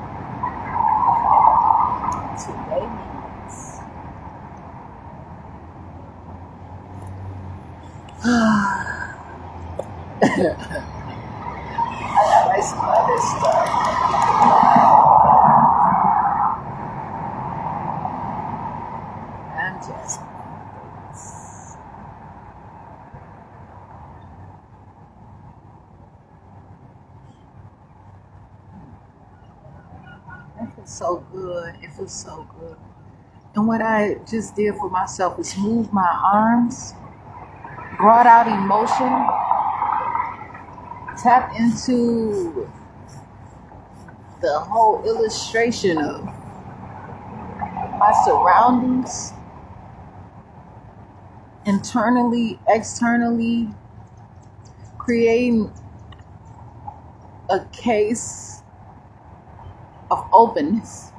today means. I got my this other stuff. I'm just. That feels so good. It feels so good. And what I just did for myself is move my arms, brought out emotion, tapped into the whole illustration of my surroundings, internally, externally, creating a case of openness.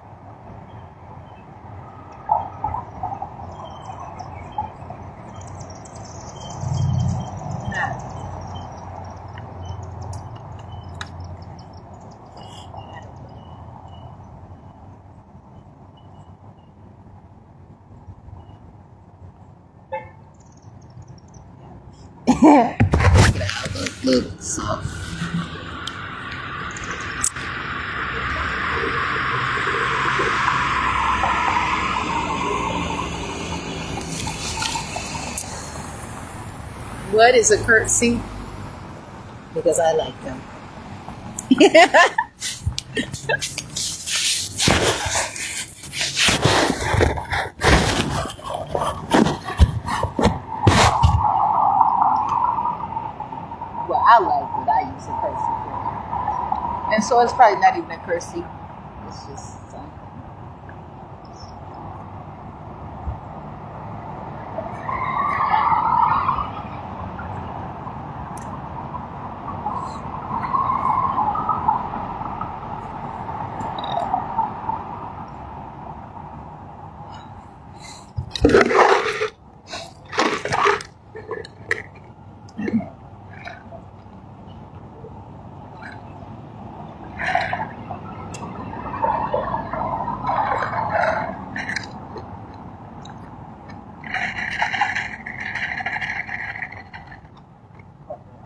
Look, so what is a curtsy? Because I like them. Well, I like what I use a curtsy for. And so it's probably not even a curtsy. It's just something.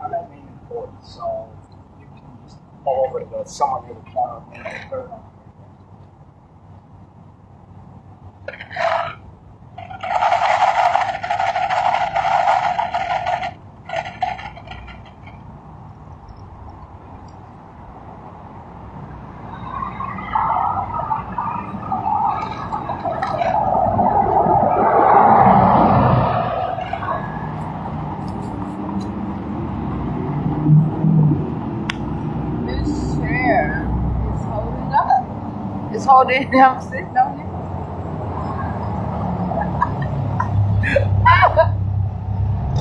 I'm not being important, so you can just fall over to someone who will counter me and third one. This chair is holding up. It's holding. I'm sitting on it.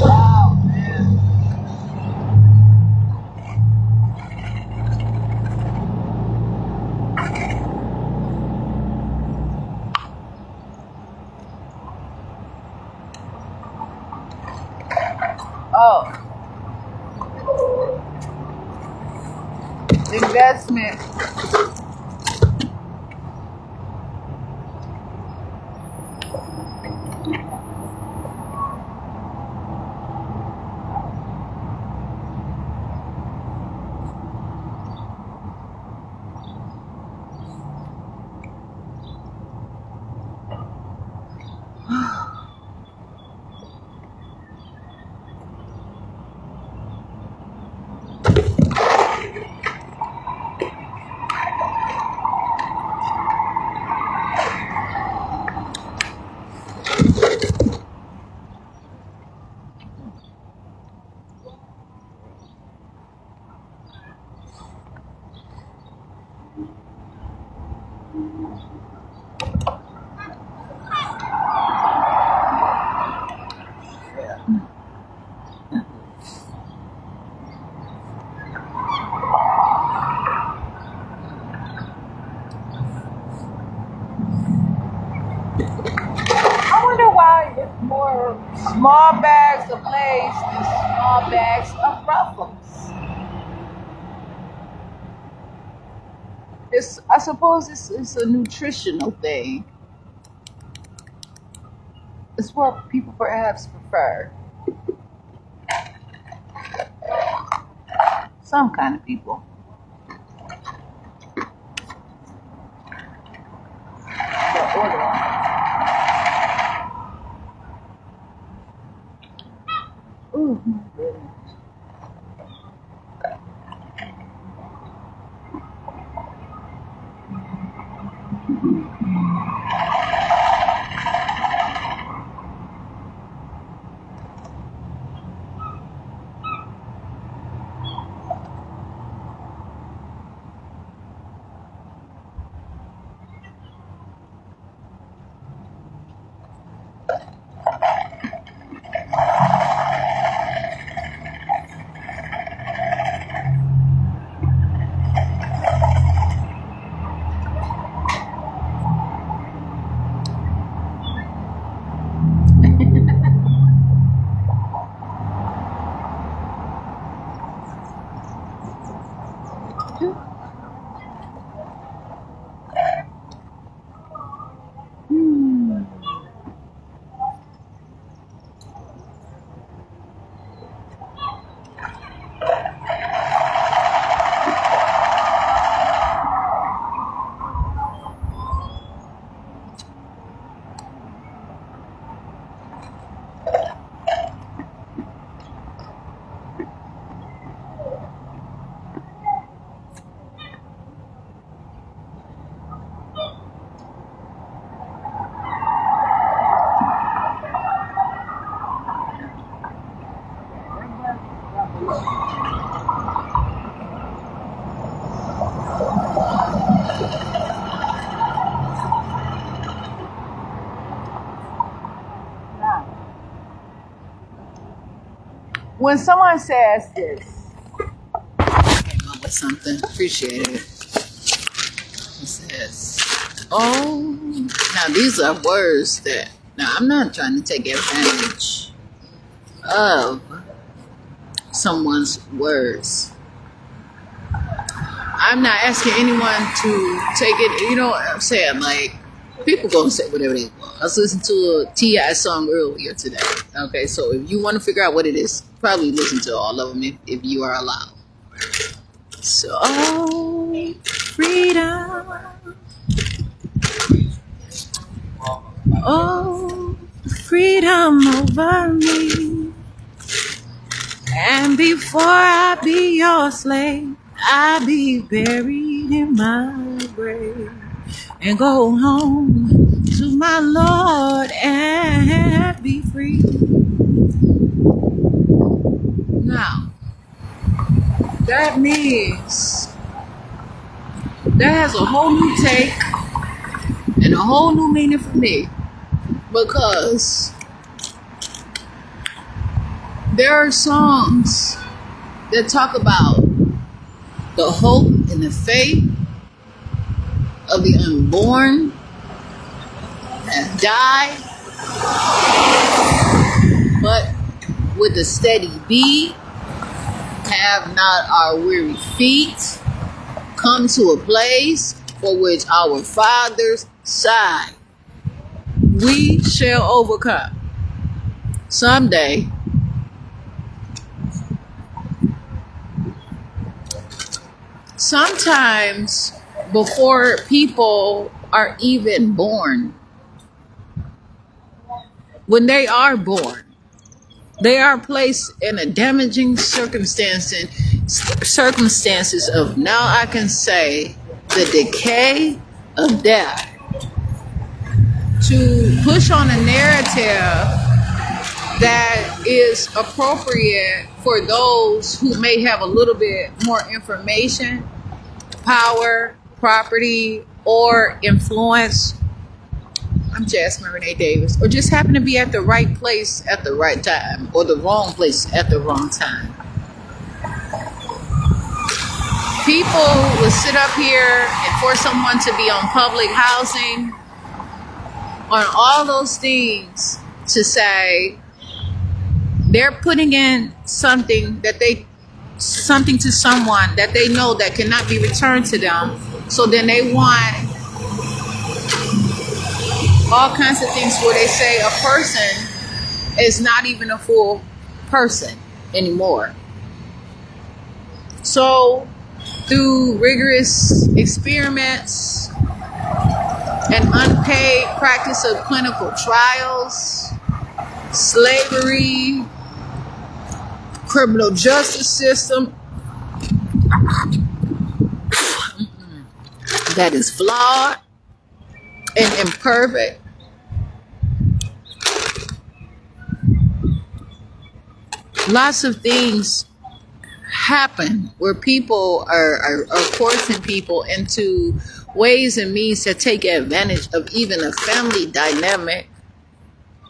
Wow, man. Oh, investment. I wonder why it's more small bags of Lay's than small bags of Ruffles. I suppose it's a nutritional thing. It's what people perhaps prefer. Some kind of people. When someone says this, Came up with something. Appreciate it. It says, oh, now these are words that, now I'm not trying to take advantage of someone's words. I'm not asking anyone to take it, you know what I'm saying? Like, people gonna say whatever they want. I was listening to a T.I. song earlier today. Okay, so if you want to figure out what it is, probably listen to all of them if you are allowed. So, oh, freedom. Oh, freedom over me. And before I be your slave, I be buried in my grave and go home to my Lord and be free. Now, that means that has a whole new take and a whole new meaning for me, because there are songs that talk about the hope and the faith of the unborn that die, but with a steady beat, have not our weary feet come to a place for which our fathers sigh. We shall overcome. Someday, sometimes before people are even born, when they are born, they are placed in a damaging circumstances of, now I can say, the decay of death, to push on a narrative that is appropriate for those who may have a little bit more information, power, property, or influence. I'm Jasmine Renee Davis, or just happen to be at the right place at the right time, or the wrong place at the wrong time. People will sit up here and for someone to be on public housing, on all those things, to say they're putting in something to someone that they know that cannot be returned to them. So then they want all kinds of things where they say a person is not even a full person anymore. So through rigorous experiments and unpaid practice of clinical trials, slavery, criminal justice system that is flawed, and imperfect, lots of things happen where people are forcing people into ways and means to take advantage of even a family dynamic,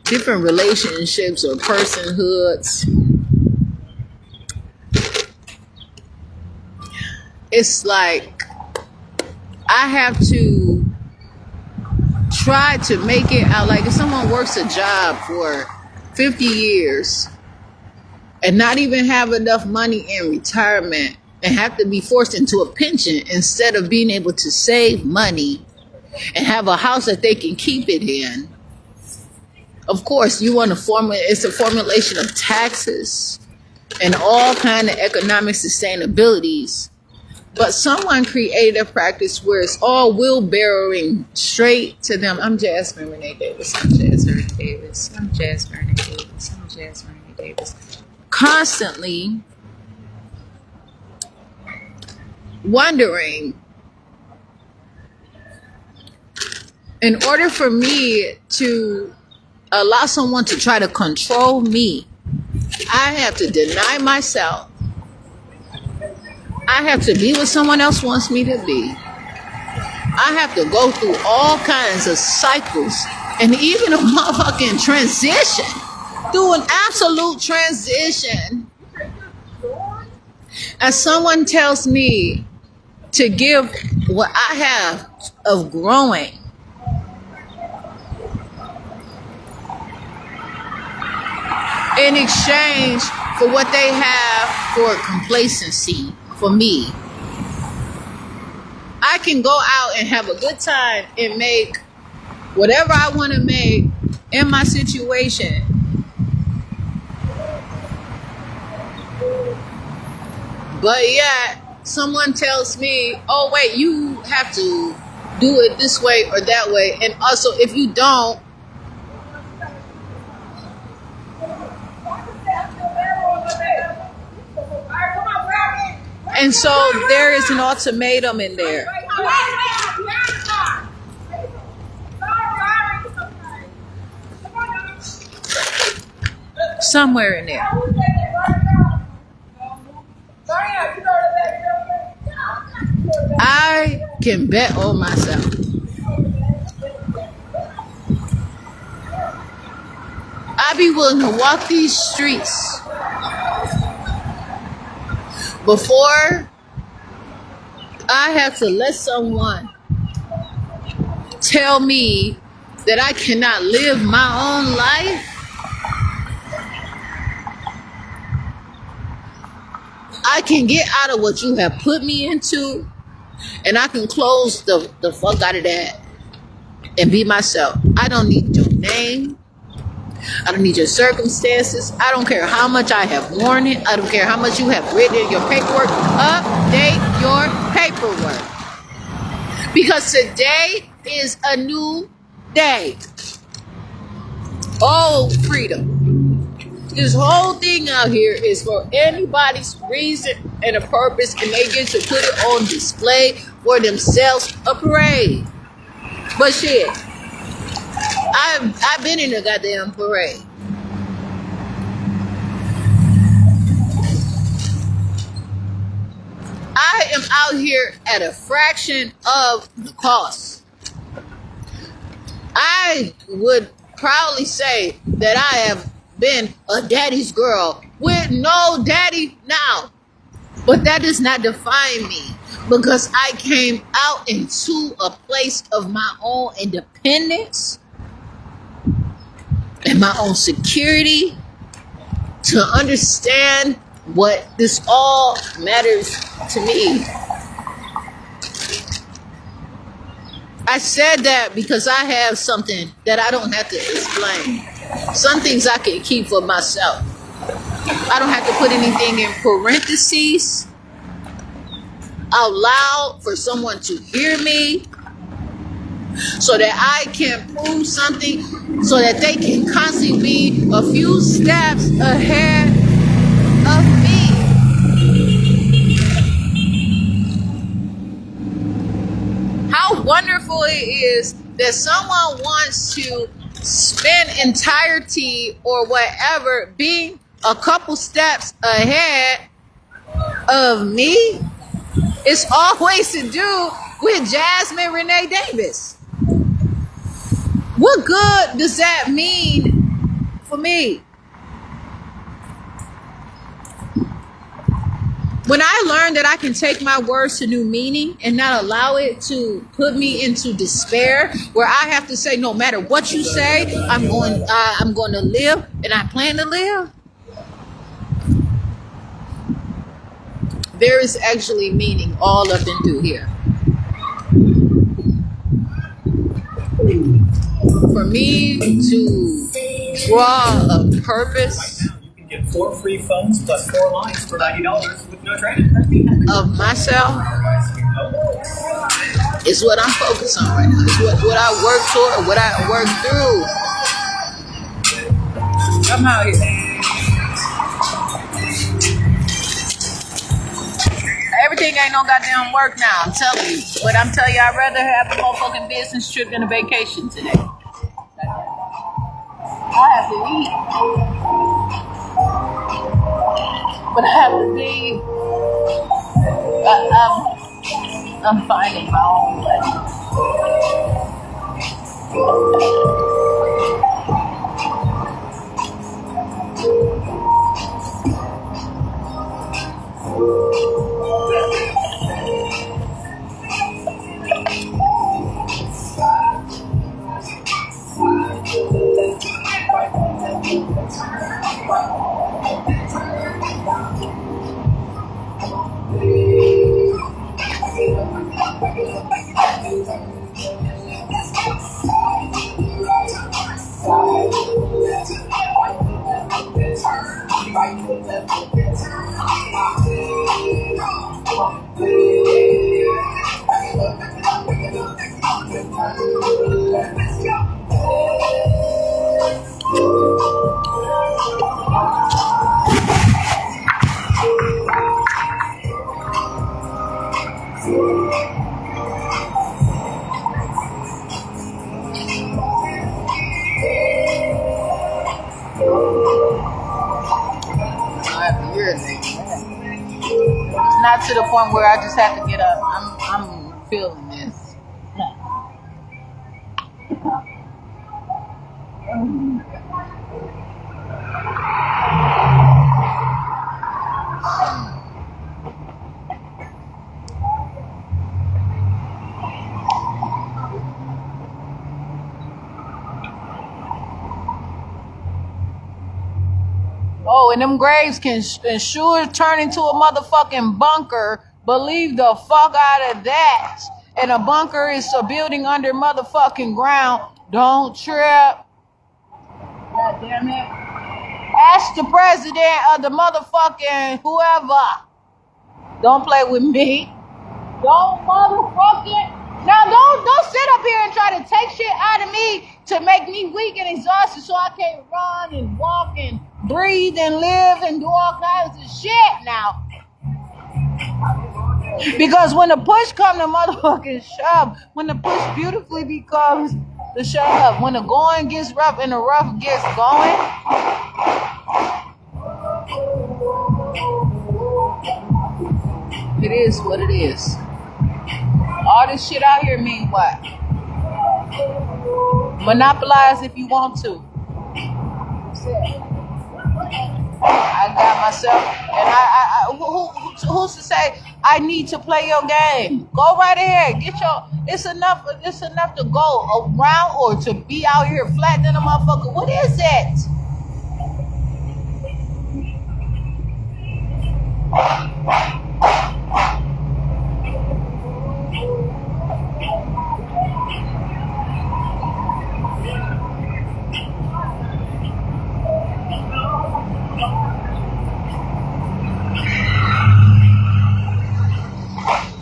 different relationships or personhoods. It's like I have to try to make it out. Like if someone works a job for 50 years and not even have enough money in retirement and have to be forced into a pension instead of being able to save money and have a house that they can keep it in. Of course, you want to it's a formulation of taxes and all kind of economic sustainabilities. But someone created a practice where it's all wheelbarrowing straight to them. I'm Jasmine Renee Davis. I'm Jasmine Renee Davis. I'm Jasmine Renee Davis. I'm Jasmine Renee Davis. Constantly wondering, in order for me to allow someone to try to control me, I have to deny myself. I have to be what someone else wants me to be. I have to go through all kinds of cycles and even a motherfucking transition, through an absolute transition. As someone tells me to give what I have of growing, in exchange for what they have for complacency for me. I can go out and have a good time and make whatever I want to make in my situation. But yet, someone tells me, oh wait, you have to do it this way or that way. And also, if you don't, and so there is an ultimatum in there. Somewhere in there. I can bet on myself. I be willing to walk these streets before I have to let someone tell me that I cannot live my own life. I can get out of what you have put me into, and I can close the fuck out of that and be myself. I don't need your name. I don't need your circumstances. I don't care how much I have worn it. I don't care how much you have written in your paperwork. Update your paperwork. Because today is a new day. Oh, freedom. This whole thing out here is for anybody's reason and a purpose, and they get to put it on display for themselves, a parade. But shit, I've been in a goddamn parade. I am out here at a fraction of the cost. I would proudly say that I have been a daddy's girl with no daddy now. But that does not define me, because I came out into a place of my own independence and my own security to understand what this all matters to me. I said that because I have something that I don't have to explain. Some things I can keep for myself. I don't have to put anything in parentheses out loud for someone to hear me, so that I can prove something, so that they can constantly be a few steps ahead of me. How wonderful it is that someone wants to spend entirety or whatever being a couple steps ahead of me, it's always to do with Jasmine Renee Davis. What good does that mean for me? When I learned that I can take my words to new meaning and not allow it to put me into despair, where I have to say, no matter what you say, I'm going to live, and I plan to live. There is actually meaning all up and through here. For me to draw a purpose You can get 4 free phones plus 4 lines for $90 with no trade-in. of myself is what I'm focused on right now. It's what I work toward, what I work through. I'm out here. Everything ain't no goddamn work now, I'm telling you. But I'm telling you, I'd rather have a motherfucking business trip than a vacation today. I have to eat. But I have to be. I'm finding my own way. It's not to the point where I just have to get up. I'm feeling this. Oh, and them graves can sure turn into a motherfucking bunker. Believe the fuck out of that. And a bunker is a building under motherfucking ground. Don't trip. God damn it. Ask the president of the motherfucking whoever. Don't play with me. Don't motherfucking. Now don't sit up here and try to take shit out of me to make me weak and exhausted so I can't run and walk and breathe and live and do all kinds of shit now. Because when the push comes to motherfucking shove, when the push beautifully becomes the shove, when the going gets rough and the rough gets going, it is what it is. All this shit out here mean what? Monopolize if you want to. I got myself, and who's to say I need to play your game? Go right ahead. Get your. It's enough to go around or to be out here flat than a motherfucker. What is it?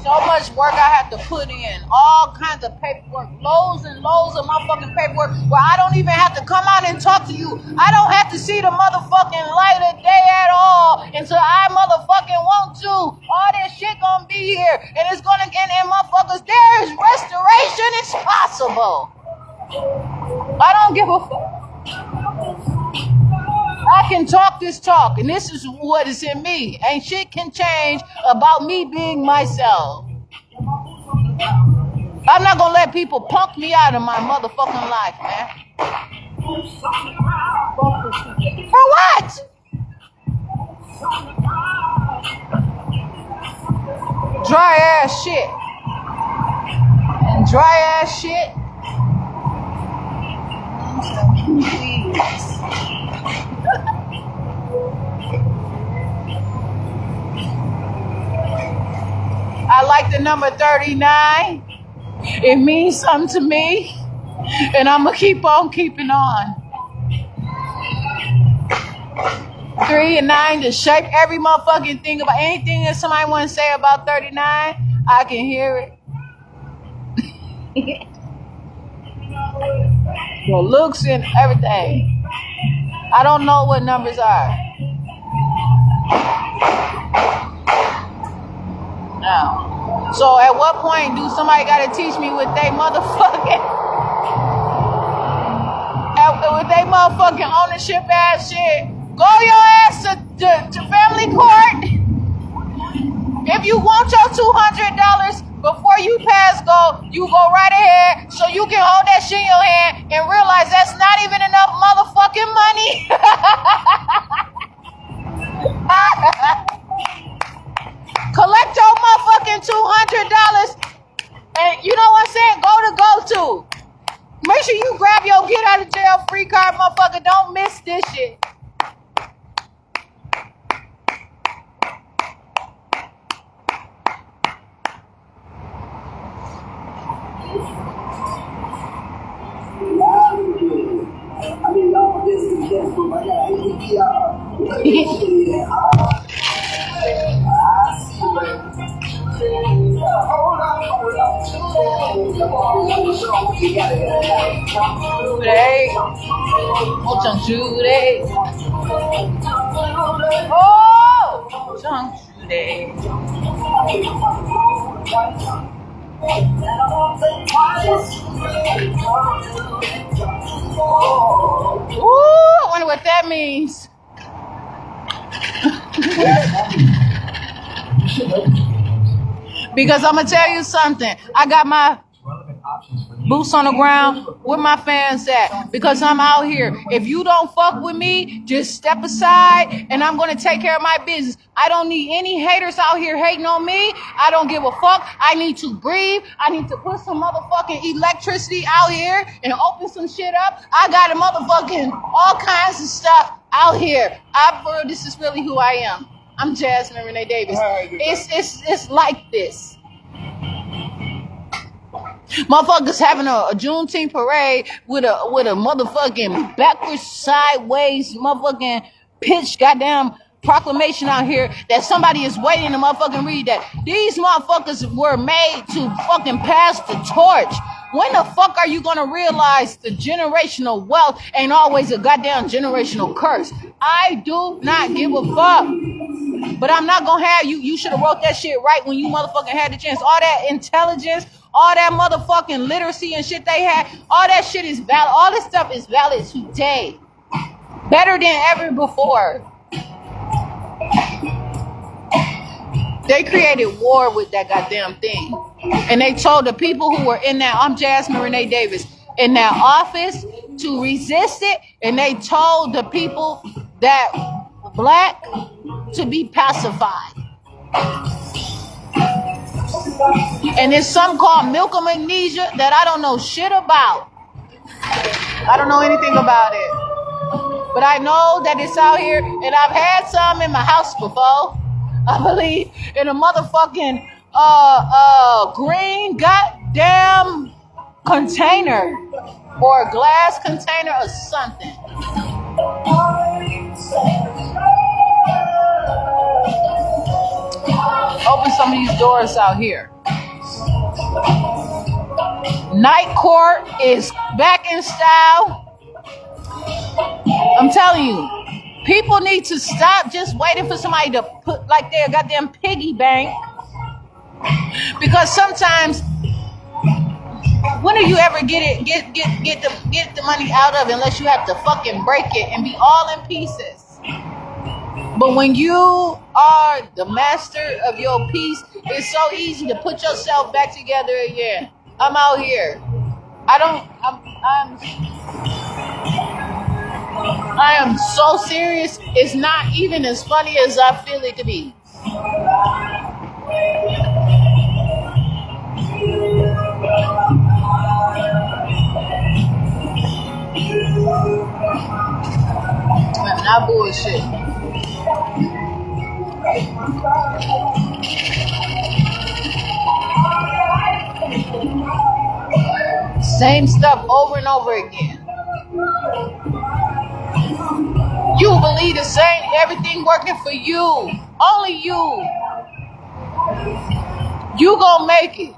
So much work I have to put in, all kinds of paperwork, loads and loads of motherfucking paperwork where I don't even have to come out and talk to you. I don't have to see the motherfucking light of day at all until I motherfucking want to. All this shit gonna be here and it's gonna get in motherfuckers. There is restoration is possible. I don't give a fuck. I can talk this talk, and this is what is in me. Ain't shit can change about me being myself. I'm not gonna let people punk me out of my motherfucking life, man. For what? Dry ass shit. And dry ass shit. I like the number 39. It means something to me. And I'm going to keep on keeping on. 3 and 9 to shape every motherfucking thing about anything that somebody want to say about 39. I can hear it. Your looks and everything. I don't know what numbers are. Now, so at what point do somebody got to teach me with they motherfucking with they motherfucking ownership ass shit? Go your ass to family court. If you want your $200 before you pass go, you go right ahead so you can hold that shit in your hand and realize that's not even enough motherfucking money. Collect your motherfucking $200 and you know what I'm saying? Go to. Make sure you grab your get out of jail free card, motherfucker. Don't miss this shit. Today, I wonder what that means. Because I'm gonna tell you something. I got my boots on the ground. Where my fans at? Because I'm out here. If you don't fuck with me, just step aside and I'm gonna take care of my business. I don't need any haters out here hating on me. I don't give a fuck. I need to breathe. I need to put some motherfucking electricity out here and open some shit up. I got a motherfucking all kinds of stuff out here. This is really who I am. I'm Jasmine Renee Davis. It's like this. Motherfuckers having a Juneteenth parade with a motherfucking backwards, sideways, motherfucking pitch goddamn proclamation out here that somebody is waiting to motherfucking read that. These motherfuckers were made to fucking pass the torch. When the fuck are you gonna realize the generational wealth ain't always a goddamn generational curse? I do not give a fuck. But I'm not gonna have you should have wrote that shit right when you motherfucking had the chance. All that intelligence, all that motherfucking literacy and shit they had, all that shit is valid. All this stuff is valid today. Better than ever before. They created war with that goddamn thing. And they told the people who were in that, I'm Jasmine Renee Davis, in that office to resist it. And they told the people that black to be pacified. And there's something called milk of magnesia that I don't know shit about. I don't know anything about it. But I know that it's out here, and I've had some in my house before. I believe in a motherfucking green goddamn container or a glass container or something. Open some of these doors out here. Night court is back in style. I'm telling you, people need to stop just waiting for somebody to put like their goddamn piggy bank. Because sometimes When do you ever get the money out of it unless you have to fucking break it and be all in pieces? But when you are the master of your piece, it's so easy to put yourself back together again. I'm out here. I am so serious. It's not even as funny as I feel it to be. I'm not bullshit. Same stuff over and over again. You believe the same, everything working for you. Only you. You gonna make it.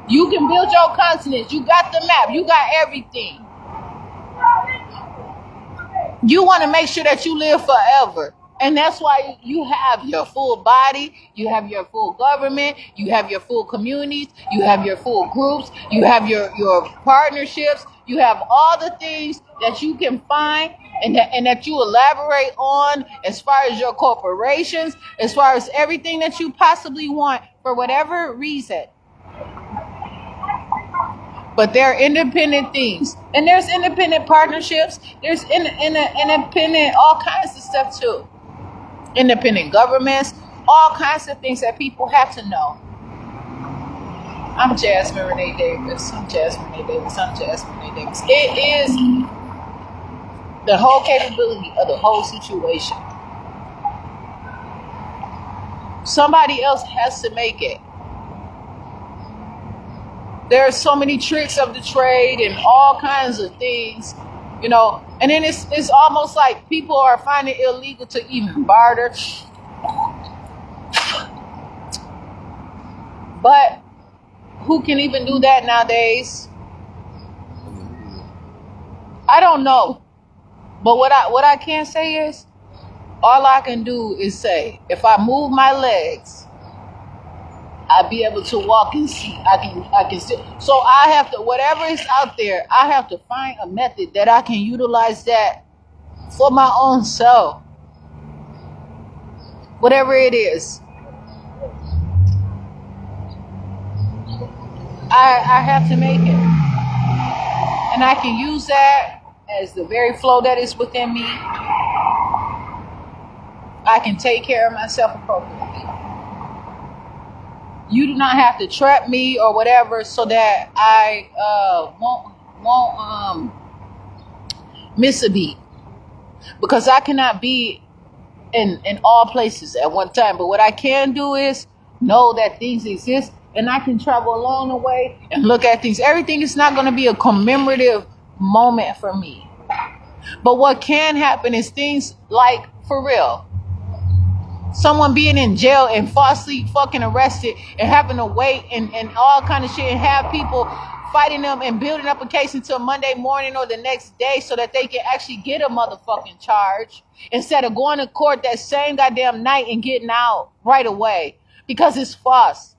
You can build your continent. You got the map. You got everything. You want to make sure that you live forever. And that's why you have your full body, you have your full government, you have your full communities, you have your full groups, you have your partnerships, you have all the things that you can find and that you elaborate on as far as your corporations, as far as everything that you possibly want for whatever reason. But they're independent things. And there's independent partnerships. There's independent, all kinds of stuff too. Independent governments, all kinds of things that people have to know. I'm Jasmine Renee Davis. It is the whole capability of the whole situation. Somebody else has to make it. There are so many tricks of the trade and all kinds of things, you know. And then it's almost like people are finding it illegal to even barter. But who can even do that nowadays? I don't know. But what I can say is, all I can do is say, if I move my legs, I'll be able to walk and see. I can see. So I have to, whatever is out there, I have to find a method that I can utilize that for my own self. Whatever it is. I have to make it. And I can use that as the very flow that is within me. I can take care of myself appropriately. You do not have to trap me or whatever so that I won't miss a beat. Because I cannot be in all places at one time. But what I can do is know that things exist and I can travel along the way and look at things. Everything is not going to be a commemorative moment for me. But what can happen is things like, for real, someone being in jail and falsely fucking arrested and having to wait and all kind of shit and have people fighting them and building up a case until Monday morning or the next day so that they can actually get a motherfucking charge instead of going to court that same goddamn night and getting out right away because it's false.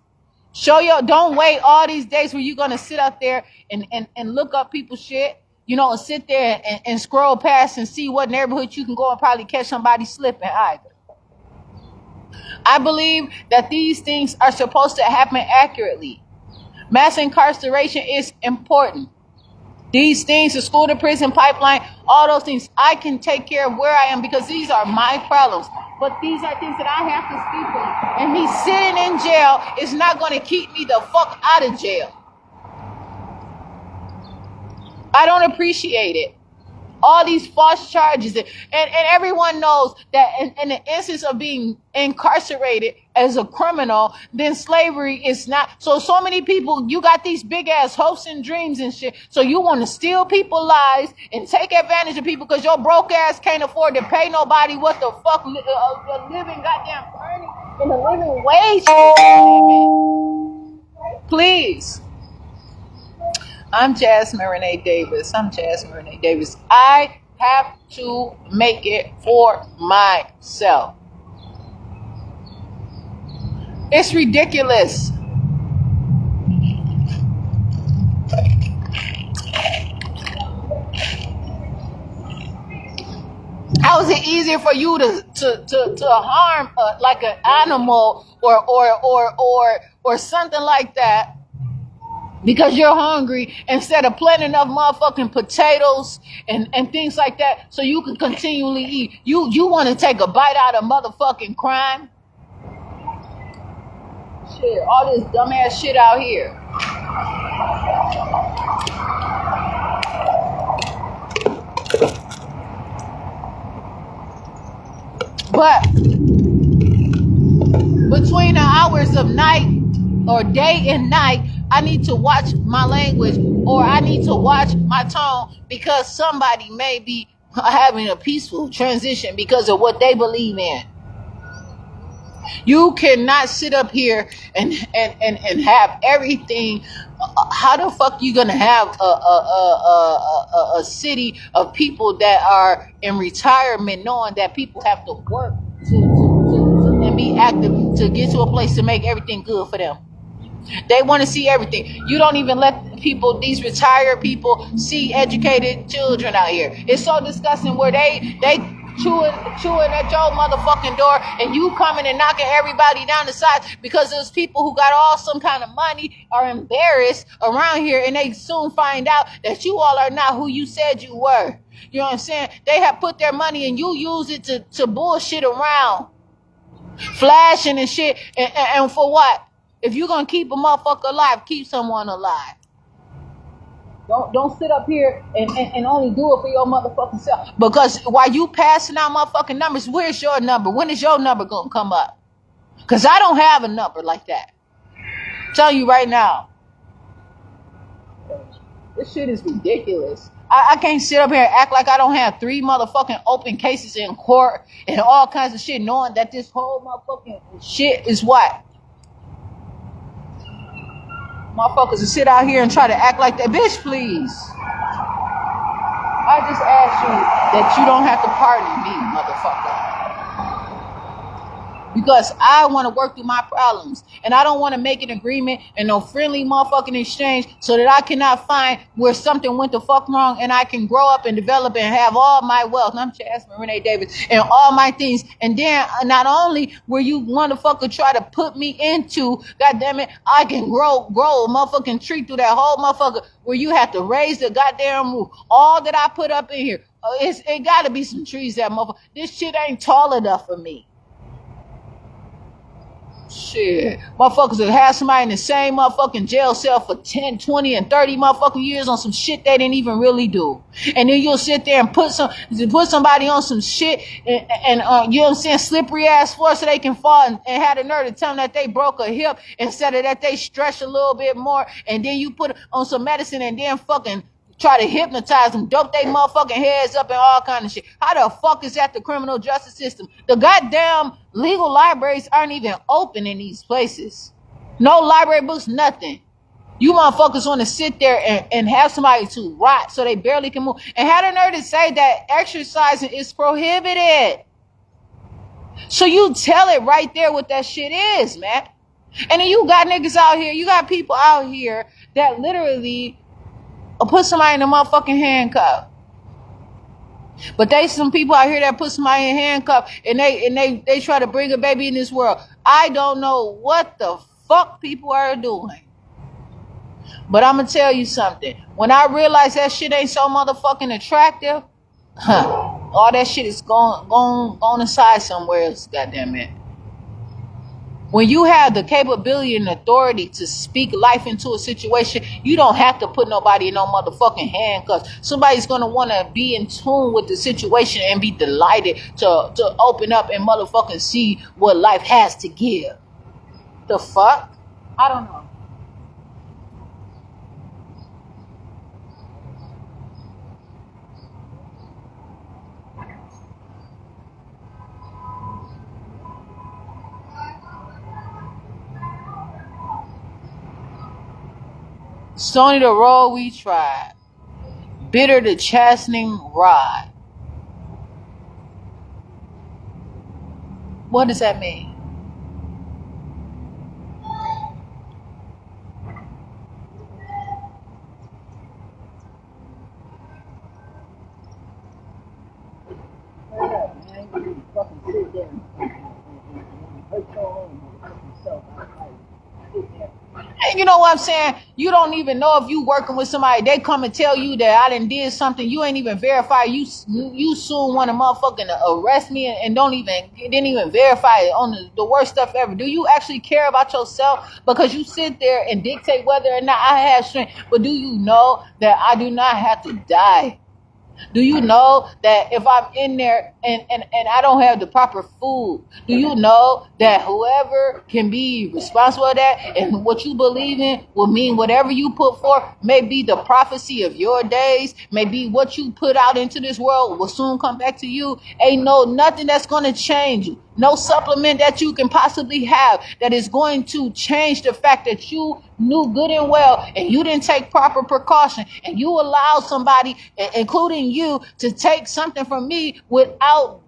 Don't wait all these days where you're going to sit out there and look up people's shit, you know, and sit there and scroll past and see what neighborhood you can go and probably catch somebody slipping either. I believe that these things are supposed to happen accurately. Mass incarceration is important. These things, the school to prison pipeline, all those things, I can take care of where I am because these are my problems. But these are things that I have to speak on. And me sitting in jail is not going to keep me the fuck out of jail. I don't appreciate it. All these false charges. And everyone knows that in the instance of being incarcerated as a criminal, then slavery is not. So many people, you got these big ass hopes and dreams and shit. So you want to steal people's lives and take advantage of people because your broke ass can't afford to pay nobody what the fuck a living goddamn earning in a living wage. Please. I'm Jasmine Renee Davis. I have to make it for myself. It's ridiculous. How is it easier for you to harm like an animal or something like that because you're hungry instead of planting enough motherfucking potatoes and things like that so you can continually eat? You want to take a bite out of motherfucking crime? Shit, all this dumbass shit out here. But between the hours of night or day and night, I need to watch my language or I need to watch my tone because somebody may be having a peaceful transition because of what they believe in. You cannot sit up here and have everything. How the fuck you gonna have a city of people that are in retirement, knowing that people have to work to and be active to get to a place to make everything good for them? They want to see everything. You don't even let people, these retired people, see educated children out here. It's so disgusting where they chewing at your motherfucking door and you coming and knocking everybody down the sides because those people who got all some kind of money are embarrassed around here and they soon find out that you all are not who you said you were. You know what I'm saying? They have put their money and you use it to bullshit around, flashing and shit. And for what? If you're going to keep a motherfucker alive, keep someone alive. Don't sit up here and only do it for your motherfucking self. Because while you passing out motherfucking numbers, where's your number? When is your number going to come up? Because I don't have a number like that. I'm telling you right now. This shit is ridiculous. I can't sit up here and act like I don't have 3 motherfucking open cases in court and all kinds of shit knowing that this whole motherfucking shit is what? Motherfuckers to sit out here and try to act like that. Bitch, please. I just ask you that you don't have to pardon me, motherfucker. Because I want to work through my problems. And I don't want to make an agreement and no friendly motherfucking exchange so that I cannot find where something went the fuck wrong and I can grow up and develop and have all my wealth. And I'm Jasmine Renee Davis and all my things. And then not only will you motherfucker try to put me into, goddamn it, I can grow a motherfucking tree through that whole motherfucker where you have to raise the goddamn roof. All that I put up in here, it got to be some trees that motherfucker. This shit ain't tall enough for me. Shit. Motherfuckers that have somebody in the same motherfucking jail cell for 10, 20, and 30 motherfucking years on some shit they didn't even really do. And then you'll sit there and put somebody on some shit and you know what I'm saying, slippery ass floor so they can fall and have the nerve to tell them that they broke a hip instead of that they stretch a little bit more. And then you put on some medicine and then fucking try to hypnotize them, dope they motherfucking heads up and all kind of shit. How the fuck is that the criminal justice system? The goddamn legal libraries aren't even open in these places. No library books, nothing. You motherfuckers want to sit there and have somebody to rot so they barely can move. And have the nerve to say that exercising is prohibited. So you tell it right there what that shit is, man. And then you got niggas out here, you got people out here that literally put somebody in a motherfucking handcuff. But they some people out here that put somebody in handcuff and they try to bring a baby in this world. I don't know what the fuck people are doing. But I'm gonna tell you something. When I realize that shit ain't so motherfucking attractive, all that shit is gone aside somewhere else, goddamn it. When you have the capability and authority to speak life into a situation, you don't have to put nobody in no motherfucking handcuffs. Somebody's going to want to be in tune with the situation and be delighted to open up and motherfucking see what life has to give. The fuck? I don't know. Stony the road we tried, bitter the chastening rod. What does that mean? And you know what I'm saying? You don't even know if you working with somebody. They come and tell you that I done did something. You ain't even verify. You soon want to motherfucking arrest me and didn't even verify it on the worst stuff ever. Do you actually care about yourself? Because you sit there and dictate whether or not I have strength. But do you know that I do not have to die? Do you know that if I'm in there and I don't have the proper food, do you know that whoever can be responsible for that and what you believe in will mean whatever you put forth may be the prophecy of your days, may be what you put out into this world will soon come back to you. Ain't nothing that's going to change you. No supplement that you can possibly have that is going to change the fact that you knew good and well and you didn't take proper precaution and you allowed somebody, including you, to take something from me without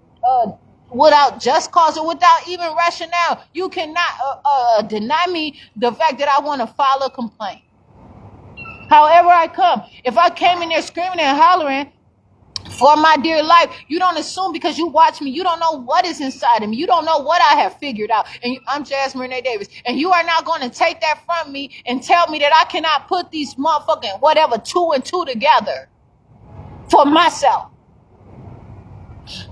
just cause or without even rationale. You cannot deny me the fact that I want to file a complaint. However I come, if I came in there screaming and hollering for my dear life, you don't assume because you watch me, you don't know what is inside of me. You don't know what I have figured out. And I'm Jasmine Renee Davis. And you are not going to take that from me and tell me that I cannot put these motherfucking whatever 2 and 2 together for myself.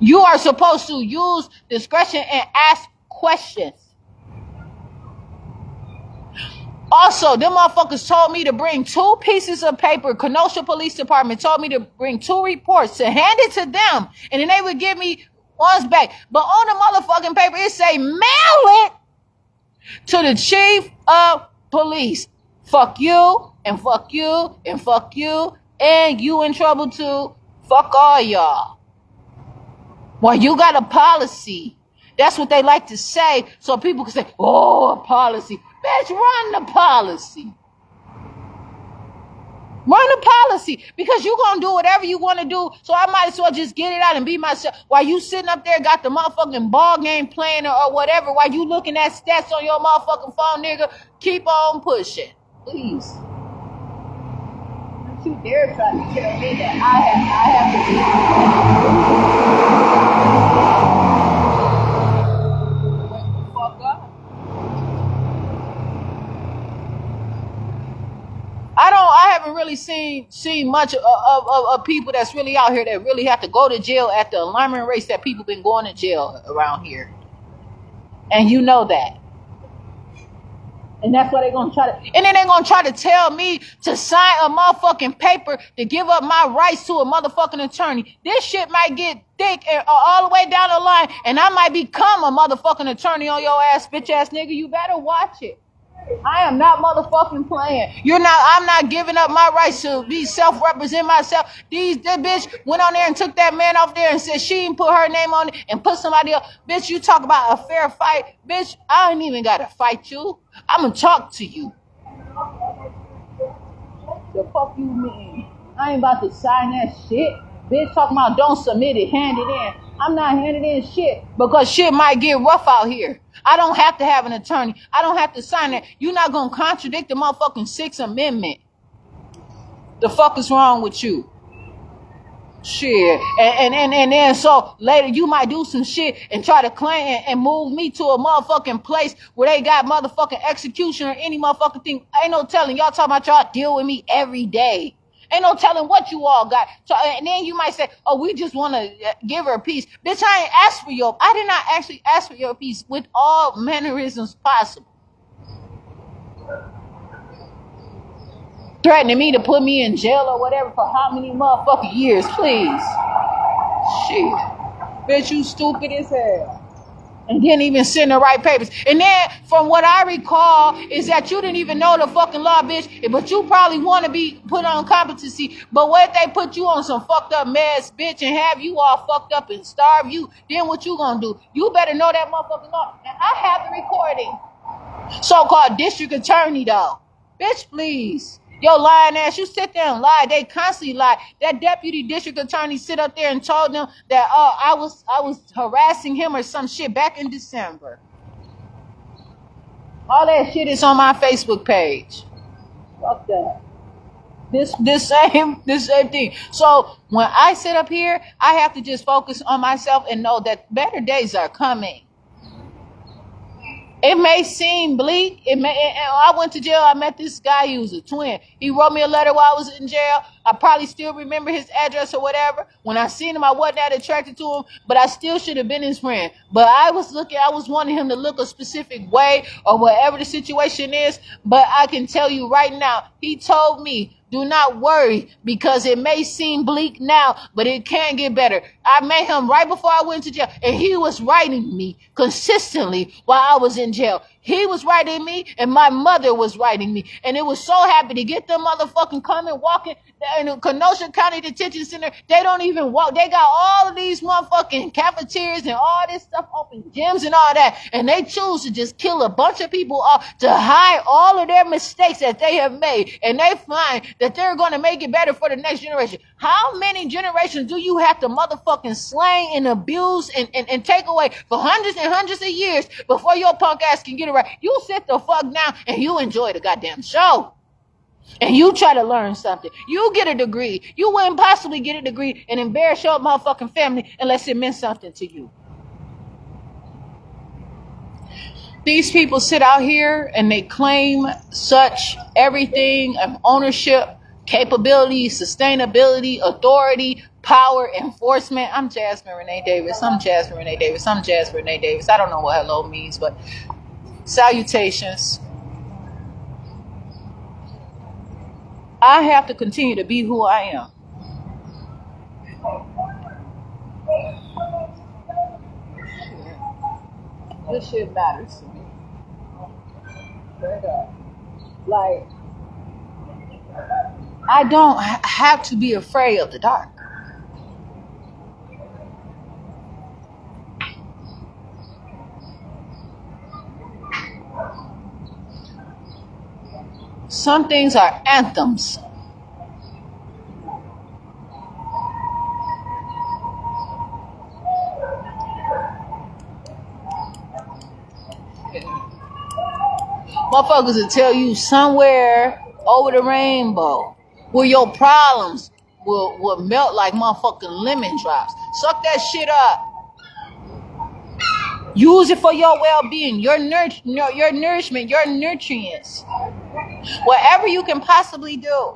You are supposed to use discretion and ask questions. Also, them motherfuckers told me to bring 2 pieces of paper. Kenosha Police Department told me to bring 2 reports to hand it to them. And then they would give me ones back. But on the motherfucking paper, it say, mail it to the chief of police. Fuck you, and fuck you, and fuck you, and you in trouble too. Fuck all y'all. Well, you got a policy. That's what they like to say. So people can say, oh, a policy. Bitch, run the policy. Run the policy. Because you're going to do whatever you want to do. So I might as well just get it out and be myself. While you sitting up there, got the motherfucking ball game playing or whatever. While you looking at stats on your motherfucking phone, nigga. Keep on pushing. Please. Don't you dare try to tell me that I have to wake the fuck up. I haven't really seen much of people that's really out here that really have to go to jail at the alarming rates that people been going to jail around here. And you know that. And that's why they're going to try to, and then they're going to try to tell me to sign a motherfucking paper to give up my rights to a motherfucking attorney. This shit might get thick all the way down the line, and I might become a motherfucking attorney on your ass, bitch ass nigga. You better watch it. I am not motherfucking playing. I'm not giving up my rights to be self-represent myself. This bitch went on there and took that man off there and said she didn't put her name on it and put somebody else. Bitch, you talk about a fair fight. Bitch, I ain't even got to fight you. I'm going to talk to you. The fuck you mean? I ain't about to sign that shit. Bitch talking about don't submit it, hand it in. I'm not handing in shit because shit might get rough out here. I don't have to have an attorney. I don't have to sign that. You're not going to contradict the motherfucking 6th Amendment. The fuck is wrong with you? Shit. And then so later you might do some shit and try to claim and move me to a motherfucking place where they got motherfucking execution or any motherfucking thing. Ain't no telling. Y'all talking about y'all deal with me every day. Ain't no telling what you all got. So, and then you might say, oh, we just want to give her a piece. Bitch, I ain't asked for I did not actually ask for your piece with all mannerisms possible. Threatening me to put me in jail or whatever for how many motherfucking years, please. Shit. Bitch, you stupid as hell. And didn't even send the right papers. And then, from what I recall, is that you didn't even know the fucking law, bitch. But you probably want to be put on competency. But what if they put you on some fucked up meds, bitch, and have you all fucked up and starve you? Then what you gonna do? You better know that motherfucking law. And I have the recording. So-called district attorney, though. Bitch, please. Yo, lying ass, you sit there and lie. They constantly lie. That deputy district attorney sit up there and told them that I was harassing him or some shit back in December. All that shit is on my Facebook page. Fuck that. This same thing. So when I sit up here, I have to just focus on myself and know that better days are coming. It may seem bleak. I went to jail. I met this guy. He was a twin. He wrote me a letter while I was in jail. I probably still remember his address or whatever. When I seen him, I wasn't that attracted to him, but I still should have been his friend. But I was wanting him to look a specific way or whatever the situation is. But I can tell you right now, he told me, do not worry, because it may seem bleak now, but it can get better. I met him right before I went to jail, and he was writing me consistently while I was in jail. He was writing me, and my mother was writing me. And it was so happy to get them motherfucking coming, walking in the Kenosha County Detention Center. They don't even walk. They got all of these motherfucking cafeterias and all this stuff open, gyms and all that. And they choose to just kill a bunch of people off to hide all of their mistakes that they have made. And they find that they're going to make it better for the next generation. How many generations do you have to motherfucking slay and abuse and take away for hundreds and hundreds of years before your punk ass can get it right? You sit the fuck down and you enjoy the goddamn show. And you try to learn something. You get a degree. You wouldn't possibly get a degree and embarrass your motherfucking family unless it meant something to you. These people sit out here and they claim such everything of ownership, capability, sustainability, authority, power, enforcement. I'm Jasmine Renee Davis. I don't know what hello means, but salutations. I have to continue to be who I am. This shit matters to me. Like, I don't have to be afraid of the dark. Some things are anthems. Motherfuckers will tell you somewhere over the rainbow where your problems will melt like motherfucking lemon drops. Suck that shit up. Use it for your well-being, your nourishment, your nutrients. Whatever you can possibly do.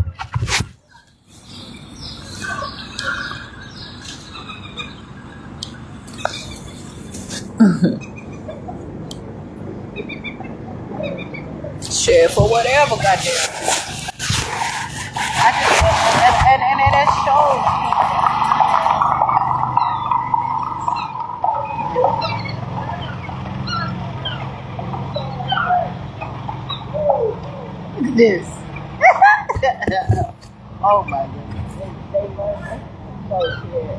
Shit, for whatever, goddamn. And that shows. Look at this. Oh my goodness. They learn so shit.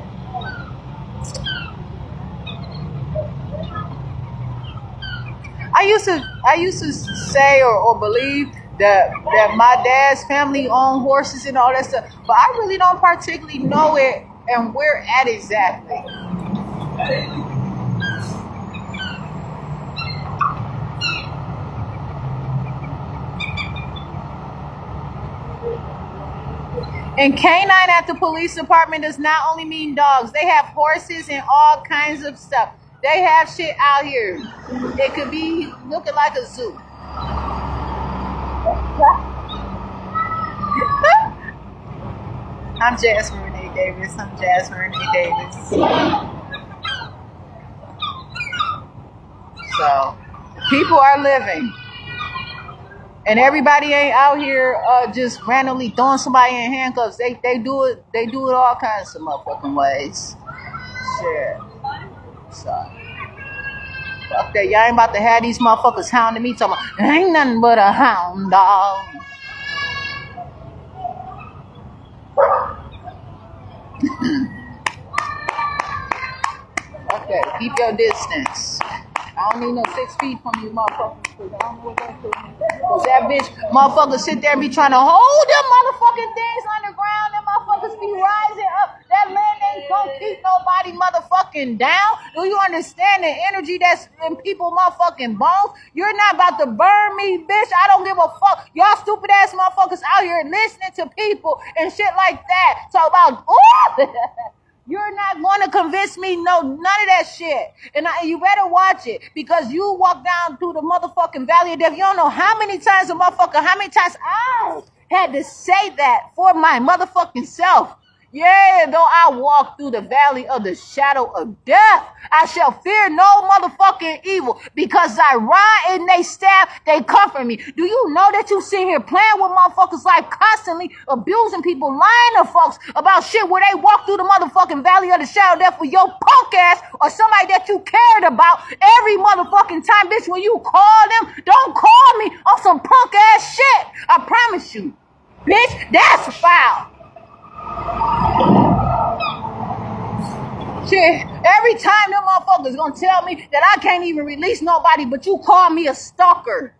I used to say or believe that my dad's family owned horses and all that stuff, but I really don't particularly know it and where at exactly. And canine at the police department does not only mean dogs. They have horses and all kinds of stuff. They have shit out here. It could be looking like a zoo. I'm Jasmine Renee Davis. So, people are living. And everybody ain't out here just randomly throwing somebody in handcuffs. They do it all kinds of motherfucking ways. Shit. So fuck that. Y'all ain't about to have these motherfuckers hounding me talking about ain't nothing but a hound dog. Okay, keep your distance. I don't need no 6 feet from you motherfuckers. Cause I don't know what that's doing. Cause that bitch motherfuckers sit there and be trying to hold them motherfucking things underground. Them motherfuckers be rising up. That land ain't gonna keep nobody motherfucking down. Do you understand the energy that's in people motherfucking bones? You're not about to burn me, bitch. I don't give a fuck. Y'all stupid ass motherfuckers out here listening to people and shit like that. Talk about, ooh! You're not going to convince me, no, none of that shit. And you better watch it because you walk down through the motherfucking valley of death. You don't know how many times I had to say that for my motherfucking self. Yeah, though I walk through the valley of the shadow of death, I shall fear no motherfucking evil because I ride and they stab, they comfort me. Do you know that you sit here playing with motherfuckers' life, constantly abusing people, lying to folks about shit where they walk through the motherfucking valley of the shadow of death with your punk ass or somebody that you cared about every motherfucking time, bitch, when you call them, don't call me on some punk ass shit. I promise you. Bitch, that's foul. Shit, every time them motherfuckers gonna tell me that I can't even release nobody, but you call me a stalker.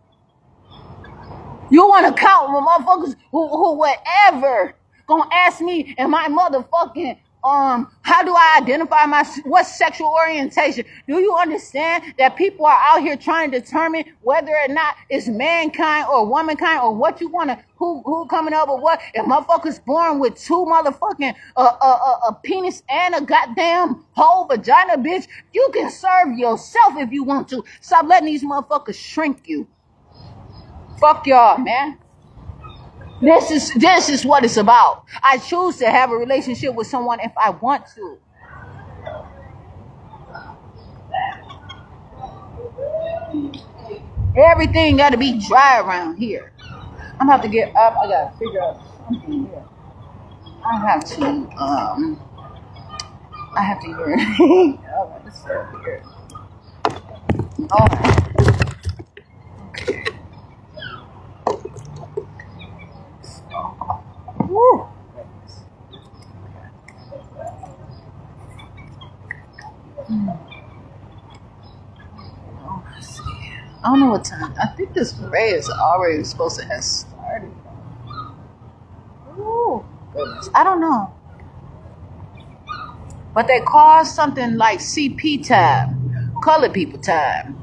You wanna count with motherfuckers who whatever gonna ask me and my motherfucking how do I identify what sexual orientation? Do you understand that people are out here trying to determine whether or not it's mankind or womankind or what you wanna who coming up with what? If motherfuckers born with two motherfucking a penis and a goddamn whole vagina, bitch, you can serve yourself if you want to. Stop letting these motherfuckers shrink you. Fuck y'all, man. This is what it's about. I choose to have a relationship with someone if I want to. Everything got to be dry around here. I'm gonna have to get up. I gotta figure out something here. I have to urinate. All right, let's start here. All right. Woo. I don't know what time. I think this parade is already supposed to have started. Ooh, goodness. I don't know. But they call something like CP time, colored people time.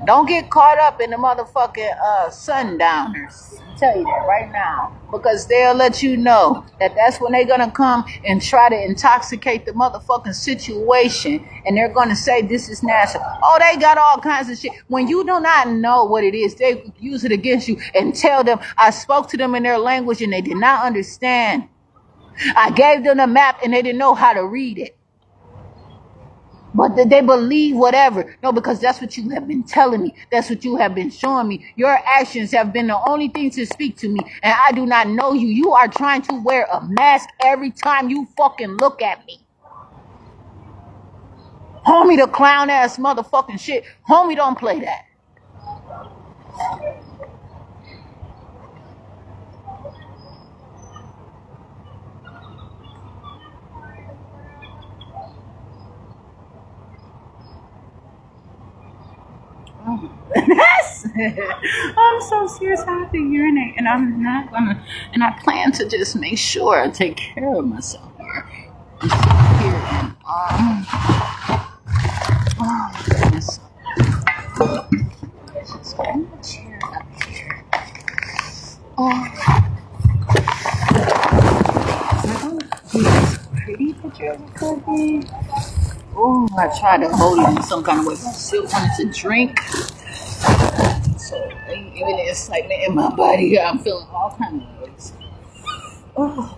Don't get caught up in the motherfucking sundowners. I'll tell you that right now. Because they'll let you know that that's when they're going to come and try to intoxicate the motherfucking situation. And they're going to say this is natural. Oh, they got all kinds of shit. When you do not know what it is, they use it against you and tell them, I spoke to them in their language and they did not understand. I gave them a map and they didn't know how to read it. But they believe whatever. No, because that's what you have been telling me. That's what you have been showing me. Your actions have been the only thing to speak to me. And I do not know you. You are trying to wear a mask every time you fucking look at me. Homie, the clown ass motherfucking shit. Homie, don't play that. I'm so serious. I have to urinate, and I'm not gonna. And I plan to just make sure I take care of myself here. I'm sitting here, and oh goodness. Let's go in the chair up here. Is that a pretty picture of a cookie? Oh, I tried to hold it in some kind of way, but I still wanted to drink. So even the excitement in my body, I'm feeling all kinds of ways. Oh.